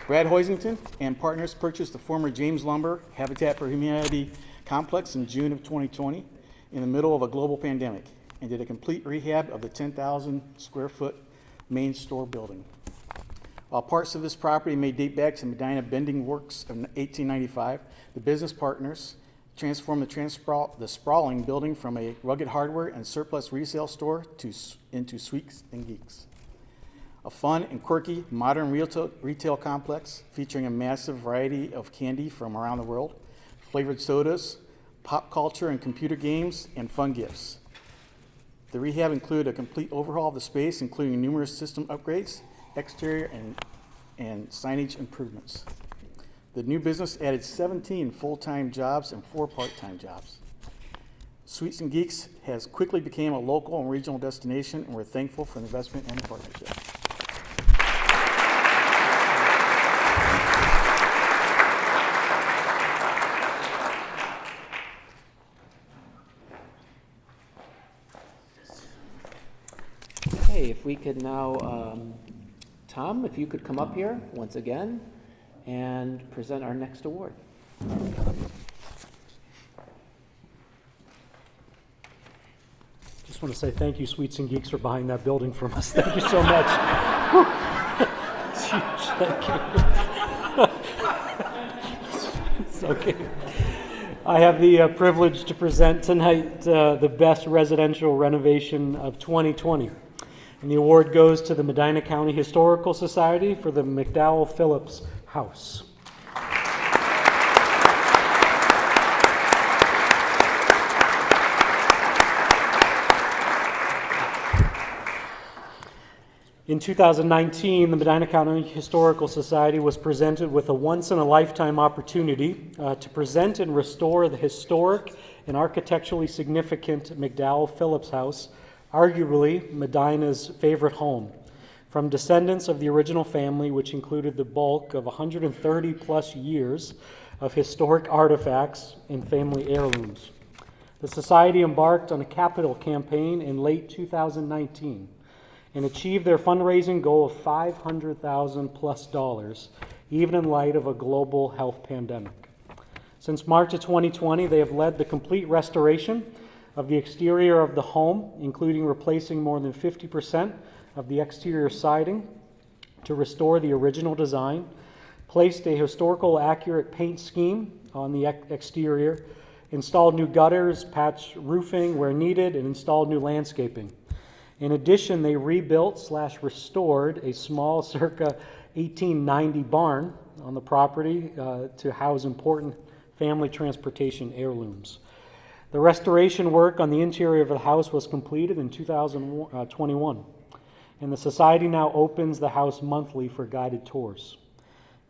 Brad Hoisington and partners purchased the former James Lumber Habitat for Humanity complex in June of 2020 in the middle of a global pandemic and did a complete rehab of the 10,000 square foot main store building. While parts of this property may date back to Medina Bending Works of 1895, the business partners transformed the sprawling building from a rugged hardware and surplus resale store into Sweets and Geeks, a fun and quirky modern retail complex featuring a massive variety of candy from around the world, flavored sodas, pop culture and computer games, and fun gifts. The rehab included a complete overhaul of the space, including numerous system upgrades, exterior and signage improvements. The new business added 17 full-time jobs and 4 part-time jobs. Sweets and Geeks has quickly become a local and regional destination, and we're thankful for the investment and the partnership. Okay, if we could now, Tom, if you could come up here once again and present our next award. Just want to say thank you, Sweets and Geeks, for buying that building from us. Thank you so much. Thank you. It's okay. I have the privilege to present tonight the best residential renovation of 2020. And the award goes to the Medina County Historical Society for the Mcdowell Phillips House. In 2019, the Medina County Historical Society was presented with a once-in-a-lifetime opportunity to present and restore the historic and architecturally significant Mcdowell Phillips House, arguably Medina's favorite home, from descendants of the original family, which included the bulk of 130-plus years of historic artifacts and family heirlooms. The Society embarked on a capital campaign in late 2019 and achieved their fundraising goal of $500,000+, even in light of a global health pandemic. Since March of 2020, they have led the complete restoration of the exterior of the home, including replacing more than 50% of the exterior siding to restore the original design, placed a historical accurate paint scheme on the exterior, installed new gutters, patched roofing where needed, and installed new landscaping. In addition, they rebuilt/restored a small circa 1890 barn on the property to house important family transportation heirlooms. The restoration work on the interior of the house was completed in 2021, and the Society now opens the house monthly for guided tours.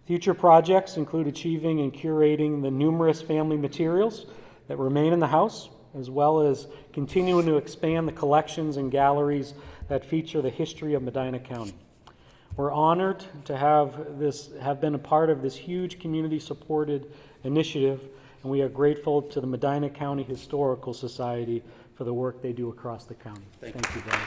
Future projects include achieving and curating the numerous family materials that remain in the house, as well as continuing to expand the collections and galleries that feature the history of Medina County. We're honored to have been a part of this huge community-supported initiative, and we are grateful to the Medina County Historical Society for the work they do across the county. Thank you, Brian.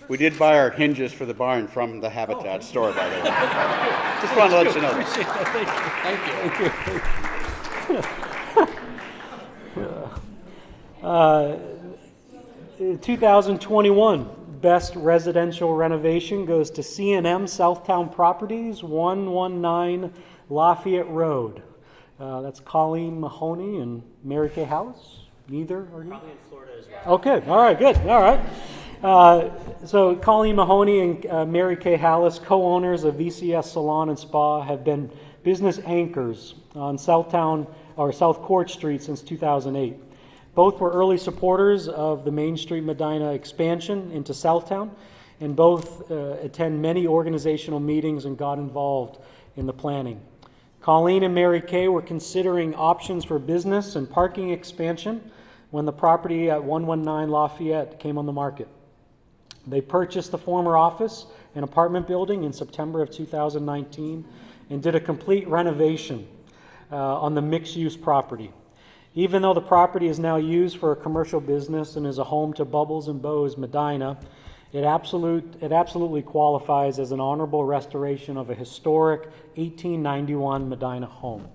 We did buy our hinges for the barn from the Habitat store, by the way. Just wanted to let you know. Appreciate that. Thank you. 2021 Best Residential Renovation goes to C&M Southtown Properties, 119 Lafayette Road. That's Colleen Mahoney and Mary Kay Hallis. Neither are you? Probably in Florida as well. Okay, all right, good, all right. So Colleen Mahoney and Mary Kay Hallis, co-owners of VCS Salon and Spa, have been business anchors on South Court Street since 2008. Both were early supporters of the Mainstreet Medina expansion into Southtown, and both attend many organizational meetings and got involved in the planning. Colleen and Mary Kay were considering options for business and parking expansion when the property at 119 Lafayette came on the market. They purchased the former office and apartment building in September of 2019 and did a complete renovation on the mixed-use property. Even though the property is now used for a commercial business and is a home to Bubbles and Bows Medina, it absolutely qualifies as an honorable restoration of a historic 1891 Medina home.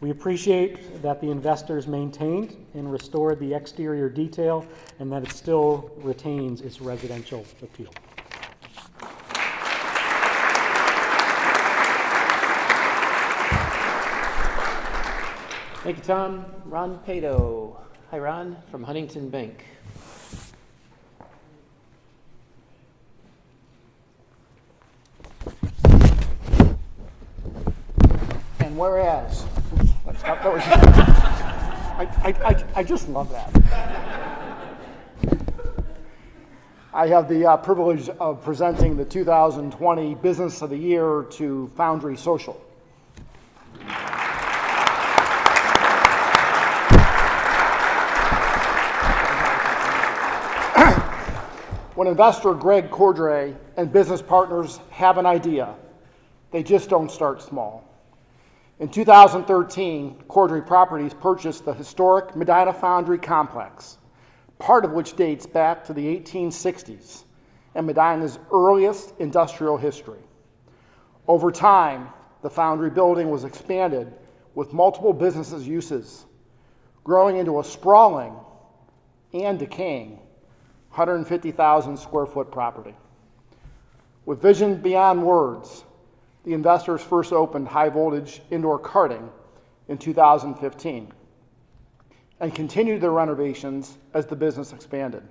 We appreciate that the investors maintained and restored the exterior detail and that it still retains its residential appeal. Thank you, Tom. Ron Pato. Hi, Ron, from Huntington Bank. And whereas, I just love that. I have the privilege of presenting the 2020 Business of the Year to Foundry Social. When investor Greg Cordray and business partners have an idea, they just don't start small. In 2013, Cordray Properties purchased the historic Medina Foundry Complex, part of which dates back to the 1860s and Medina's earliest industrial history. Over time, the foundry building was expanded with multiple business uses, growing into a sprawling and decaying 150,000 square foot property. With vision beyond words, the investors first opened high voltage indoor karting in 2015 and continued their renovations as the business expanded.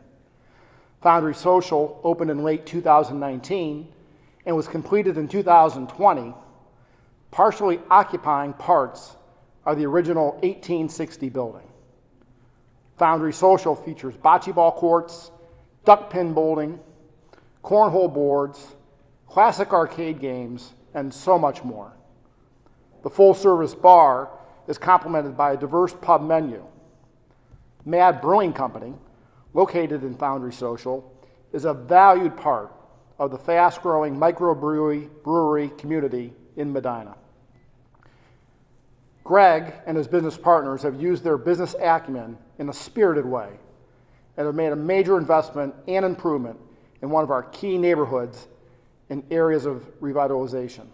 Foundry Social opened in late 2019 and was completed in 2020, partially occupying parts of the original 1860 building. Foundry Social features bocce ball courts, duck pin bowling, cornhole boards, classic arcade games, and so much more. The full-service bar is complemented by a diverse pub menu. Mcnabb Brewing Company, located in Foundry Social, is a valued part of the fast-growing microbrewery community in Medina. Greg and his business partners have used their business acumen in a spirited way and have made a major investment and improvement in one of our key neighborhoods in areas of revitalization.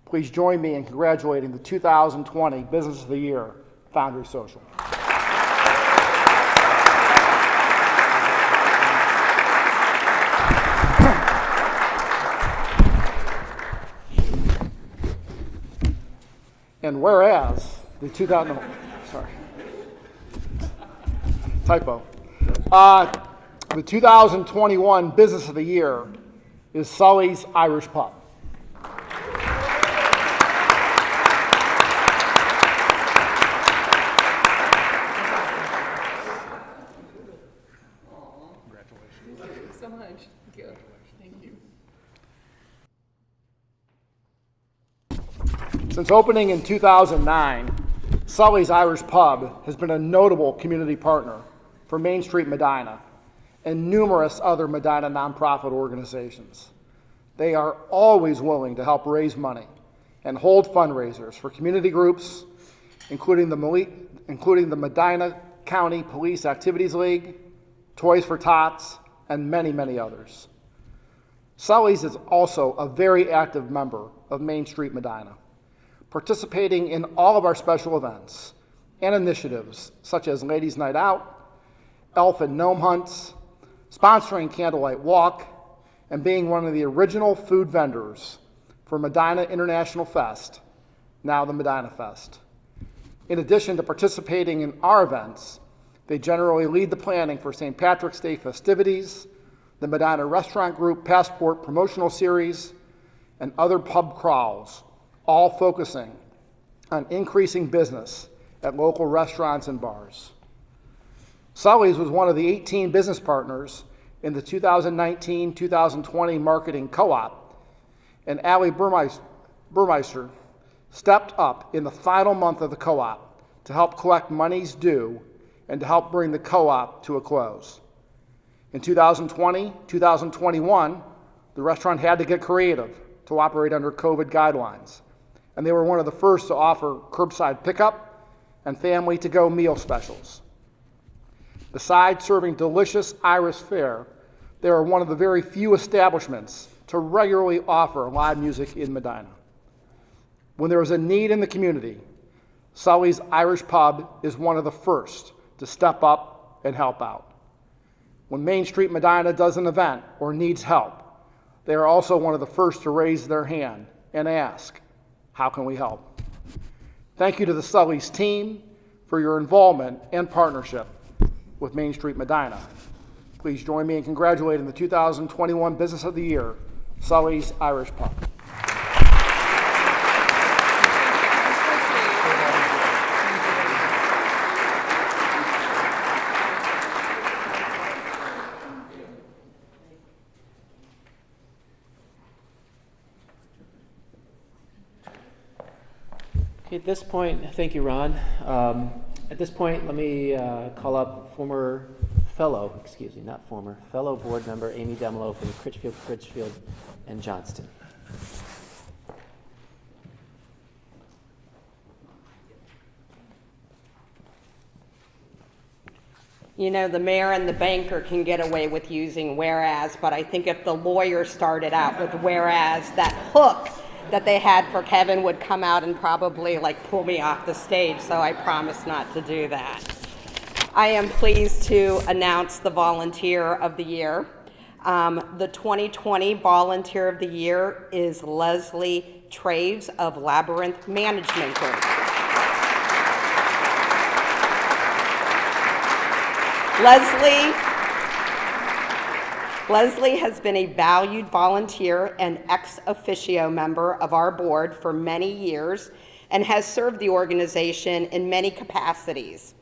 Please join me in congratulating the 2020 Business of the Year, Foundry Social. And whereas the 2021 Business of the Year is Sully's Irish Pub. So much. Good. Thank you. Since opening in 2009, Sully's Irish Pub has been a notable community partner for Mainstreet Medina and numerous other Medina nonprofit organizations. They are always willing to help raise money and hold fundraisers for community groups, including the Medina County Police Activities League, Toys for Tots, and many, many others. Sully's is also a very active member of Mainstreet Medina, participating in all of our special events and initiatives such as Ladies' Night Out, Elf and Gnome Hunts, sponsoring Candlelight Walk, and being one of the original food vendors for Medina International Fest, now the Medina Fest. In addition to participating in our events, they generally lead the planning for St. Patrick's Day festivities, the Medina Restaurant Group Passport promotional series, and other pub crawls, all focusing on increasing business at local restaurants and bars. Sully's was one of the 18 business partners in the 2019-2020 marketing co-op, and Allie Burmeister stepped up in the final month of the co-op to help collect monies due and to help bring the co-op to a close. In 2020-2021, the restaurant had to get creative to operate under COVID guidelines, and they were one of the first to offer curbside pickup and family-to-go meal specials. Besides serving delicious Irish fare, they are one of the very few establishments to regularly offer live music in Medina. When there is a need in the community, Sully's Irish Pub is one of the first to step up and help out. When Mainstreet Medina does an event or needs help, they are also one of the first to raise their hand and ask, how can we help? Thank you to the Sully's team for your involvement and partnership with Mainstreet Medina. Please join me in congratulating the 2021 Business of the Year, Sully's Irish Pub. At this point, thank you, Ron. At this point, let me call up fellow board member Amy Demelo from Critchfield, and Johnston. You know, the mayor and the banker can get away with using whereas, but I think if the lawyer started out with whereas, that hook that they had for Kevin would come out and probably like pull me off the stage, so I promise not to do that. I am pleased to announce the Volunteer of the Year. The 2020 Volunteer of the Year is Leslie Traves of Labyrinth Management Group. Leslie has been a valued volunteer and ex officio member of our board for many years and has served the organization in many capacities.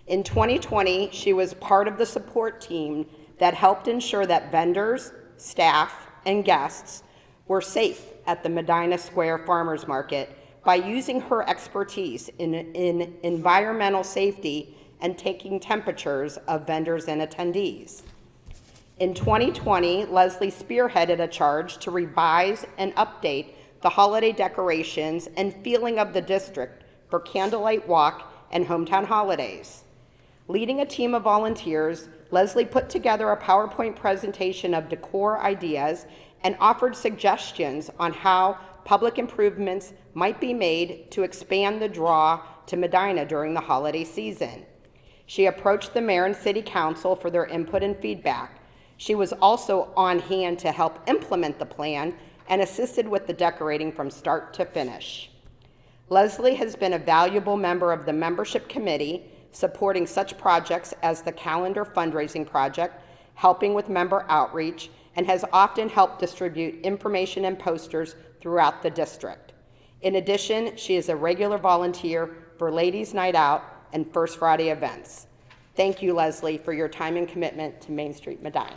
In 2020, she was part of the support team that helped ensure that vendors, staff, and guests were safe at the Medina Square Farmers Market by using her expertise in environmental safety and taking temperatures of vendors and attendees. In 2020, Leslie spearheaded a charge to revise and update the holiday decorations and feeling of the district for Candlelight Walk and Hometown Holidays. Leading a team of volunteers, Leslie put together a PowerPoint presentation of decor ideas and offered suggestions on how public improvements might be made to expand the draw to Medina during the holiday season. She approached the mayor and city council for their input and feedback. She was also on hand to help implement the plan and assisted with the decorating from start to finish. Leslie has been a valuable member of the membership committee, supporting such projects as the calendar fundraising project, helping with member outreach, and has often helped distribute information and posters throughout the district. In addition, she is a regular volunteer for Ladies' Night Out and First Friday events. Thank you, Leslie, for your time and commitment to Mainstreet Medina.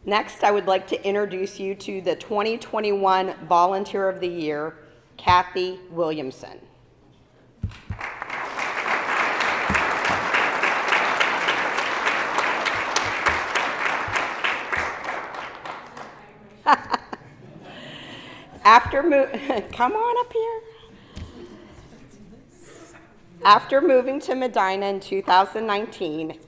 Next, I would like to introduce you to the 2021 Volunteer of the Year, Kathy Williamson. Come on up here. After moving to Medina in 2019,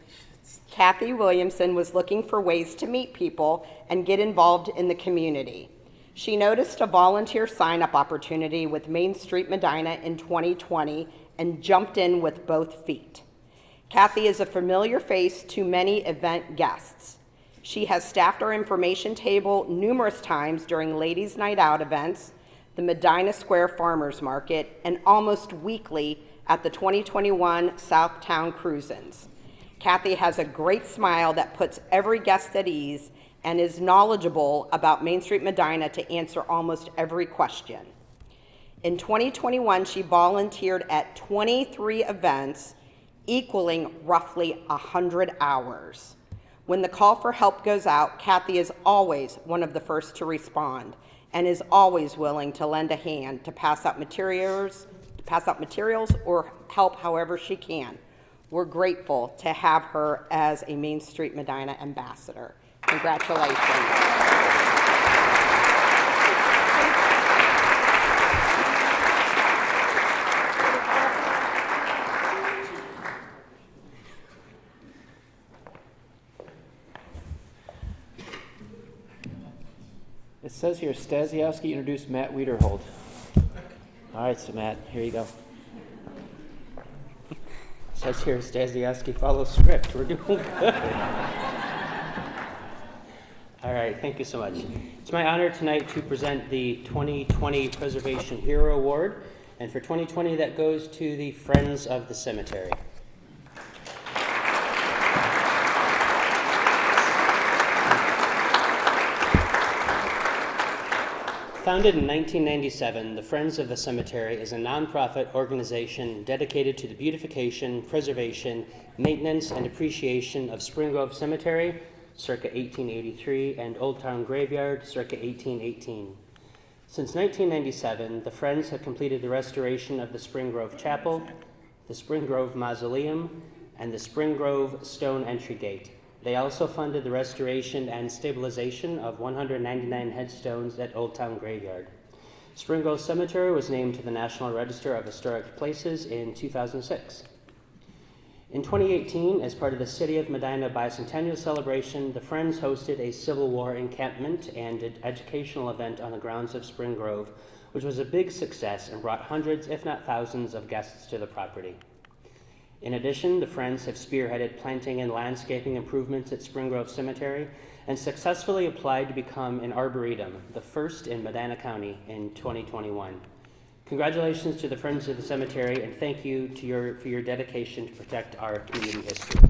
Kathy Williamson was looking for ways to meet people and get involved in the community. She noticed a volunteer sign-up opportunity with Mainstreet Medina in 2020 and jumped in with both feet. Kathy is a familiar face to many event guests. She has staffed our information table numerous times during Ladies' Night Out events, the Medina Square Farmers Market, and almost weekly at the 2021 Southtown Cruise-Ins. Kathy has a great smile that puts every guest at ease and is knowledgeable about Mainstreet Medina to answer almost every question. In 2021, she volunteered at 23 events, equaling roughly 100 hours. When the call for help goes out, Kathy is always one of the first to respond and is always willing to lend a hand to pass out materials or help however she can. We're grateful to have her as a Mainstreet Medina ambassador. Congratulations. It says here, Stasiowski introduced Matt Wiederhold. All right, so Matt, here you go. It says here, Stasiowski follows script. We're doing good. All right, thank you so much. It's my honor tonight to present the 2020 Preservation Hero Award, and for 2020 that goes to the Friends of the Cemetery. Founded in 1997, the Friends of the Cemetery is a nonprofit organization dedicated to the beautification, preservation, maintenance, and appreciation of Spring Grove Cemetery, circa 1883, and Old Town Graveyard, circa 1818. Since 1997, the Friends have completed the restoration of the Spring Grove Chapel, the Spring Grove Mausoleum, and the Spring Grove Stone Entry Gate. They also funded the restoration and stabilization of 199 headstones at Old Town Graveyard. Spring Grove Cemetery was named to the National Register of Historic Places in 2006. In 2018, as part of the City of Medina Bicentennial celebration, the Friends hosted a Civil War encampment and an educational event on the grounds of Spring Grove, which was a big success and brought hundreds, if not thousands, of guests to the property. In addition, the Friends have spearheaded planting and landscaping improvements at Spring Grove Cemetery and successfully applied to become an arboretum, the first in Medina County in 2021. Congratulations to the Friends of the Cemetery, and thank you for your dedication to protect our community history.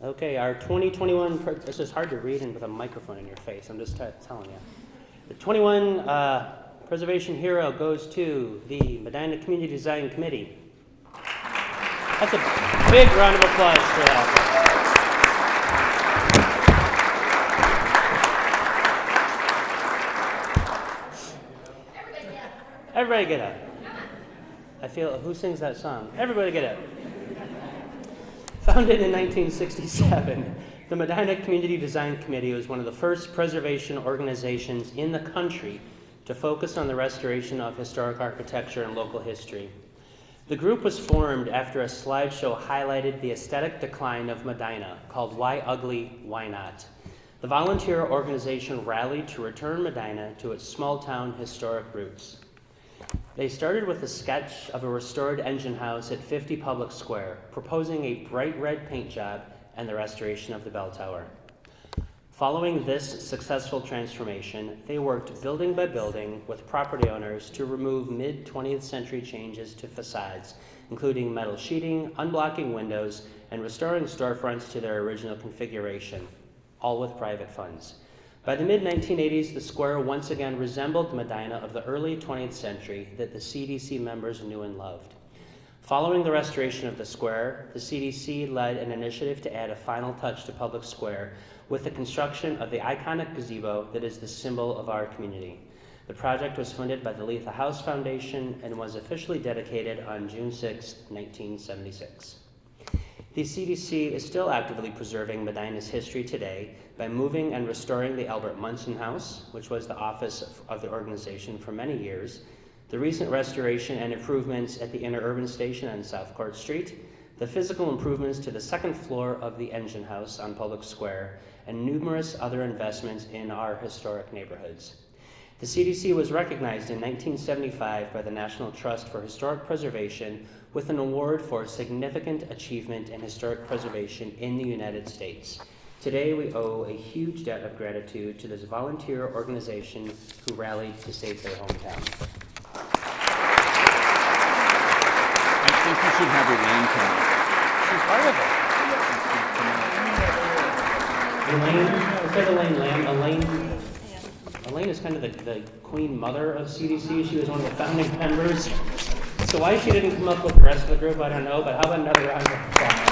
Okay, our 2021, this is hard to read and with a microphone in your face, I'm just telling you. The 21 Preservation Hero goes to the Medina Community Design Committee. That's a big round of applause for that. Everybody get up. I feel, who sings that song? Everybody get up. Founded in 1967, the Medina Community Design Committee was one of the first preservation organizations in the country to focus on the restoration of historic architecture and local history. The group was formed after a slideshow highlighted the aesthetic decline of Medina, called Why Ugly, Why Not? The volunteer organization rallied to return Medina to its small-town historic roots. They started with a sketch of a restored engine house at 50 Public Square, proposing a bright red paint job and the restoration of the bell tower. Following this successful transformation, they worked building by building with property owners to remove mid-20th century changes to facades, including metal sheeting, unblocking windows, and restoring storefronts to their original configuration, all with private funds. By the mid-1980s, the square once again resembled Medina of the early 20th century that the CDC members knew and loved. Following the restoration of the square, the CDC led an initiative to add a final touch to Public Square with the construction of the iconic gazebo that is the symbol of our community. The project was funded by the Letha House Foundation and was officially dedicated on June 6, 1976. The CDC is still actively preserving Medina's history today by moving and restoring the Albert Munson House, which was the office of the organization for many years, the recent restoration and improvements at the Interurban Station on South Court Street, the physical improvements to the second floor of the Engine House on Public Square, and numerous other investments in our historic neighborhoods. The CDC was recognized in 1975 by the National Trust for Historic Preservation with an award for significant achievement in historic preservation in the United States. Today, we owe a huge debt of gratitude to this volunteer organization who rallied to save their hometown. I think you should have Elaine come up. She's part of it. Elaine, instead of Elaine Lamb, Elaine is kind of the queen mother of CDC. She was one of the founding members. So why she didn't come up with the rest of the group, I don't know, but how about another round of applause?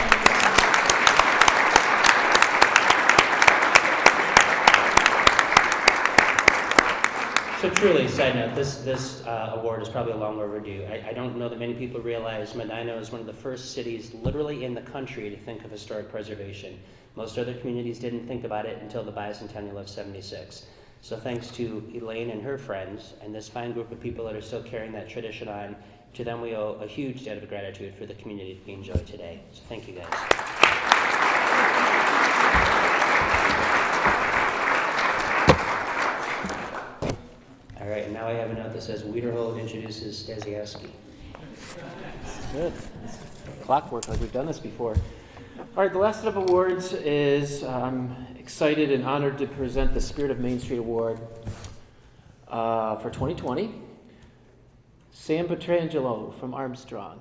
So truly, side note, this award is probably long overdue. I don't know that many people realize Medina is one of the first cities literally in the country to think of historic preservation. Most other communities didn't think about it until the Bicentennial of '76. So thanks to Elaine and her friends and this fine group of people that are still carrying that tradition on, to them we owe a huge debt of gratitude for the community we enjoy today. So thank you guys. All right, and now I have a note that says Wiederhold introduces Stasiowski. Good. It's clockwork, like we've done this before. All right, the last set of awards is I'm excited and honored to present the Spirit of Main Street Award for 2020. Sam Petrangelo from Armstrong,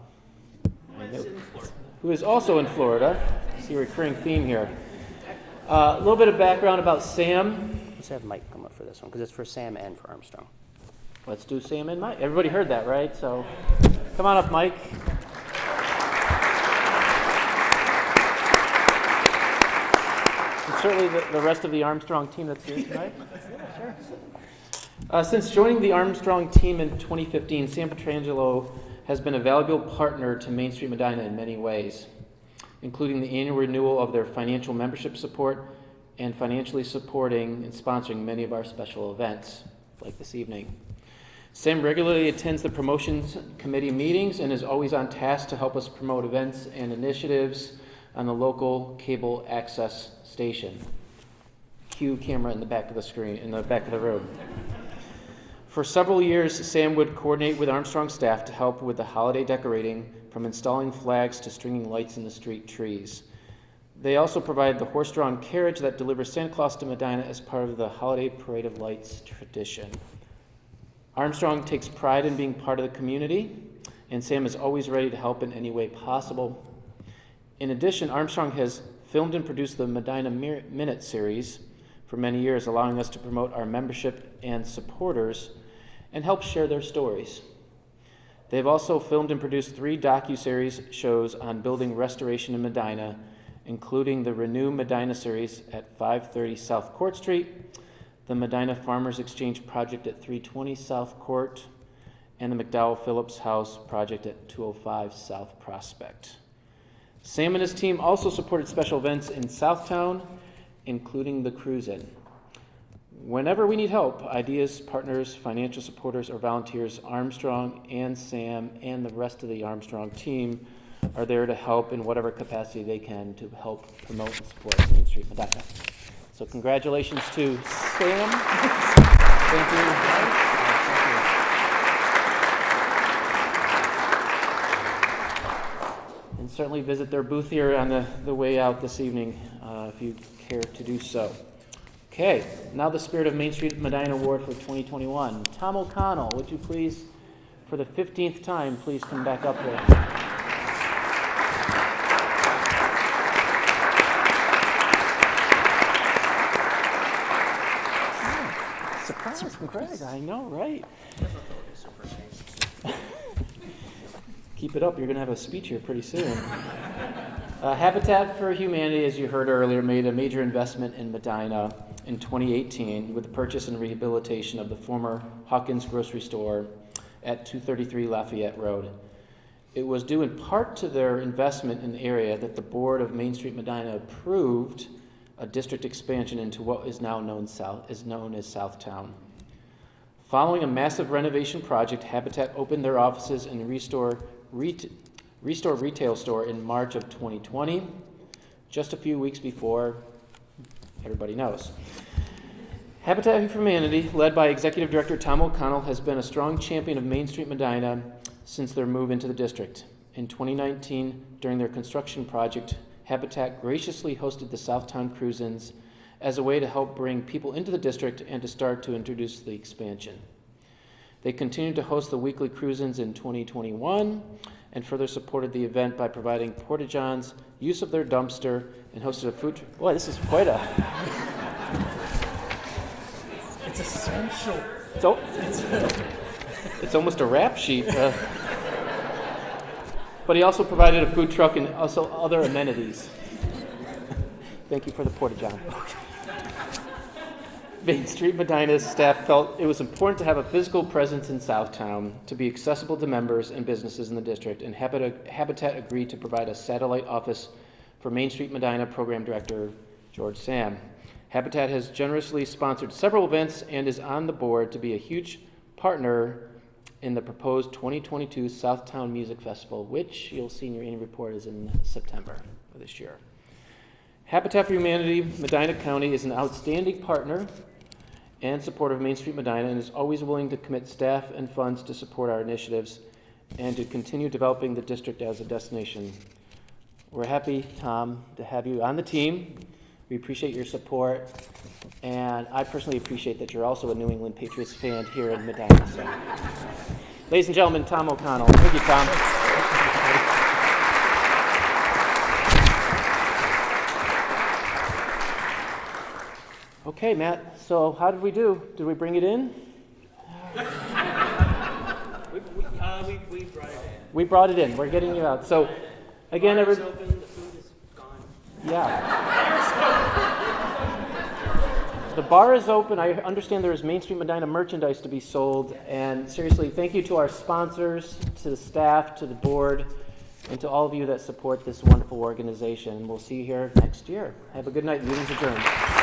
who is also in Florida. I see a recurring theme here. A little bit of background about Sam. Let's have Mike come up for this one, because it's for Sam and for Armstrong. Let's do Sam and Mike. Everybody heard that, right? So come on up, Mike. And certainly the rest of the Armstrong team that's here tonight. Yeah, sure. Since joining the Armstrong team in 2015, Sam Petrangelo has been a valuable partner to Mainstreet Medina in many ways. including the annual renewal of their financial membership support and financially supporting and sponsoring many of our special events, like this evening. Sam regularly attends the promotions committee meetings and is always on task to help us promote events and initiatives on the local cable access station. Cue camera in the back of the screen, in the back of the room. For several years, Sam would coordinate with Armstrong staff to help with the holiday decorating, from installing flags to stringing lights in the street trees. They also provide the horse-drawn carriage that delivers Santa Claus to Medina as part of the Holiday Parade of Lights tradition. Armstrong takes pride in being part of the community, and Sam is always ready to help in any way possible. In addition, Armstrong has filmed and produced the Medina Minute series for many years, allowing us to promote our membership and supporters and help share their stories. They've also filmed and produced 3 docuseries shows on building restoration in Medina, including the Renew Medina series at 530 South Court Street, the Medina Farmers Exchange project at 320 South Court, and the Mcdowell Phillips House project at 205 South Prospect. Sam and his team also supported special events in Southtown, including the Cruise-In. Whenever we need help, ideas, partners, financial supporters, or volunteers, Armstrong and Sam and the rest of the Armstrong team are there to help in whatever capacity they can to help promote and support Mainstreet Medina. So congratulations to Sam. Thank you. And certainly visit their booth here on the way out this evening if you care to do so. Okay, now the Spirit of Mainstreet Medina Award for 2021. Tom O'Connell, would you please, for the 15th time, please come back up here. Surprise from Greg, I know, right? Keep it up, you're going to have a speech here pretty soon. Habitat for Humanity, as you heard earlier, made a major investment in Medina in 2018 with the purchase and rehabilitation of the former Hawkins grocery store at 233 Lafayette Road. It was due in part to their investment in the area that the board of Mainstreet Medina approved a district expansion into what is now known as Southtown. Following a massive renovation project, Habitat opened their offices and Restore retail store in March of 2020, just a few weeks before everybody knows. Habitat for Humanity, led by Executive Director Tom O'Connell, has been a strong champion of Mainstreet Medina since their move into the district. In 2019, during their construction project, Habitat graciously hosted the Southtown Cruise-Ins as a way to help bring people into the district and to start to introduce the expansion. They continued to host the weekly Cruise-Ins in 2021 and further supported the event by providing porta-johns, use of their dumpster, and hosted a food... Boy, this is quite a... It's essential. It's almost a rap sheet. But he also provided a food truck and also other amenities. Thank you for the porta-john. Mainstreet Medina's staff felt it was important to have a physical presence in Southtown to be accessible to members and businesses in the district, and Habitat agreed to provide a satellite office for Mainstreet Medina Program Director George Sam. Habitat has generously sponsored several events and is on the board to be a huge partner in the proposed 2022 Southtown Music Festival, which you'll see in your annual report is in September of this year. Habitat for Humanity Medina County is an outstanding partner and supporter of Mainstreet Medina and is always willing to commit staff and funds to support our initiatives and to continue developing the district as a destination. We're happy, Tom, to have you on the team. We appreciate your support, and I personally appreciate that you're also a New England Patriots fan here in Medina. So. Ladies and gentlemen, Tom O'Connell. Thank you, Tom. Okay, Matt, so how did we do? Did we bring it in? We brought it in. We brought it in. We're getting you out. So, again, The food is gone. Yeah. The bar is open. I understand there is Mainstreet Medina merchandise to be sold. And seriously, thank you to our sponsors, to the staff, to the board, and to all of you that support this wonderful organization. And we'll see you here next year. Have a good night. Meeting's adjourned.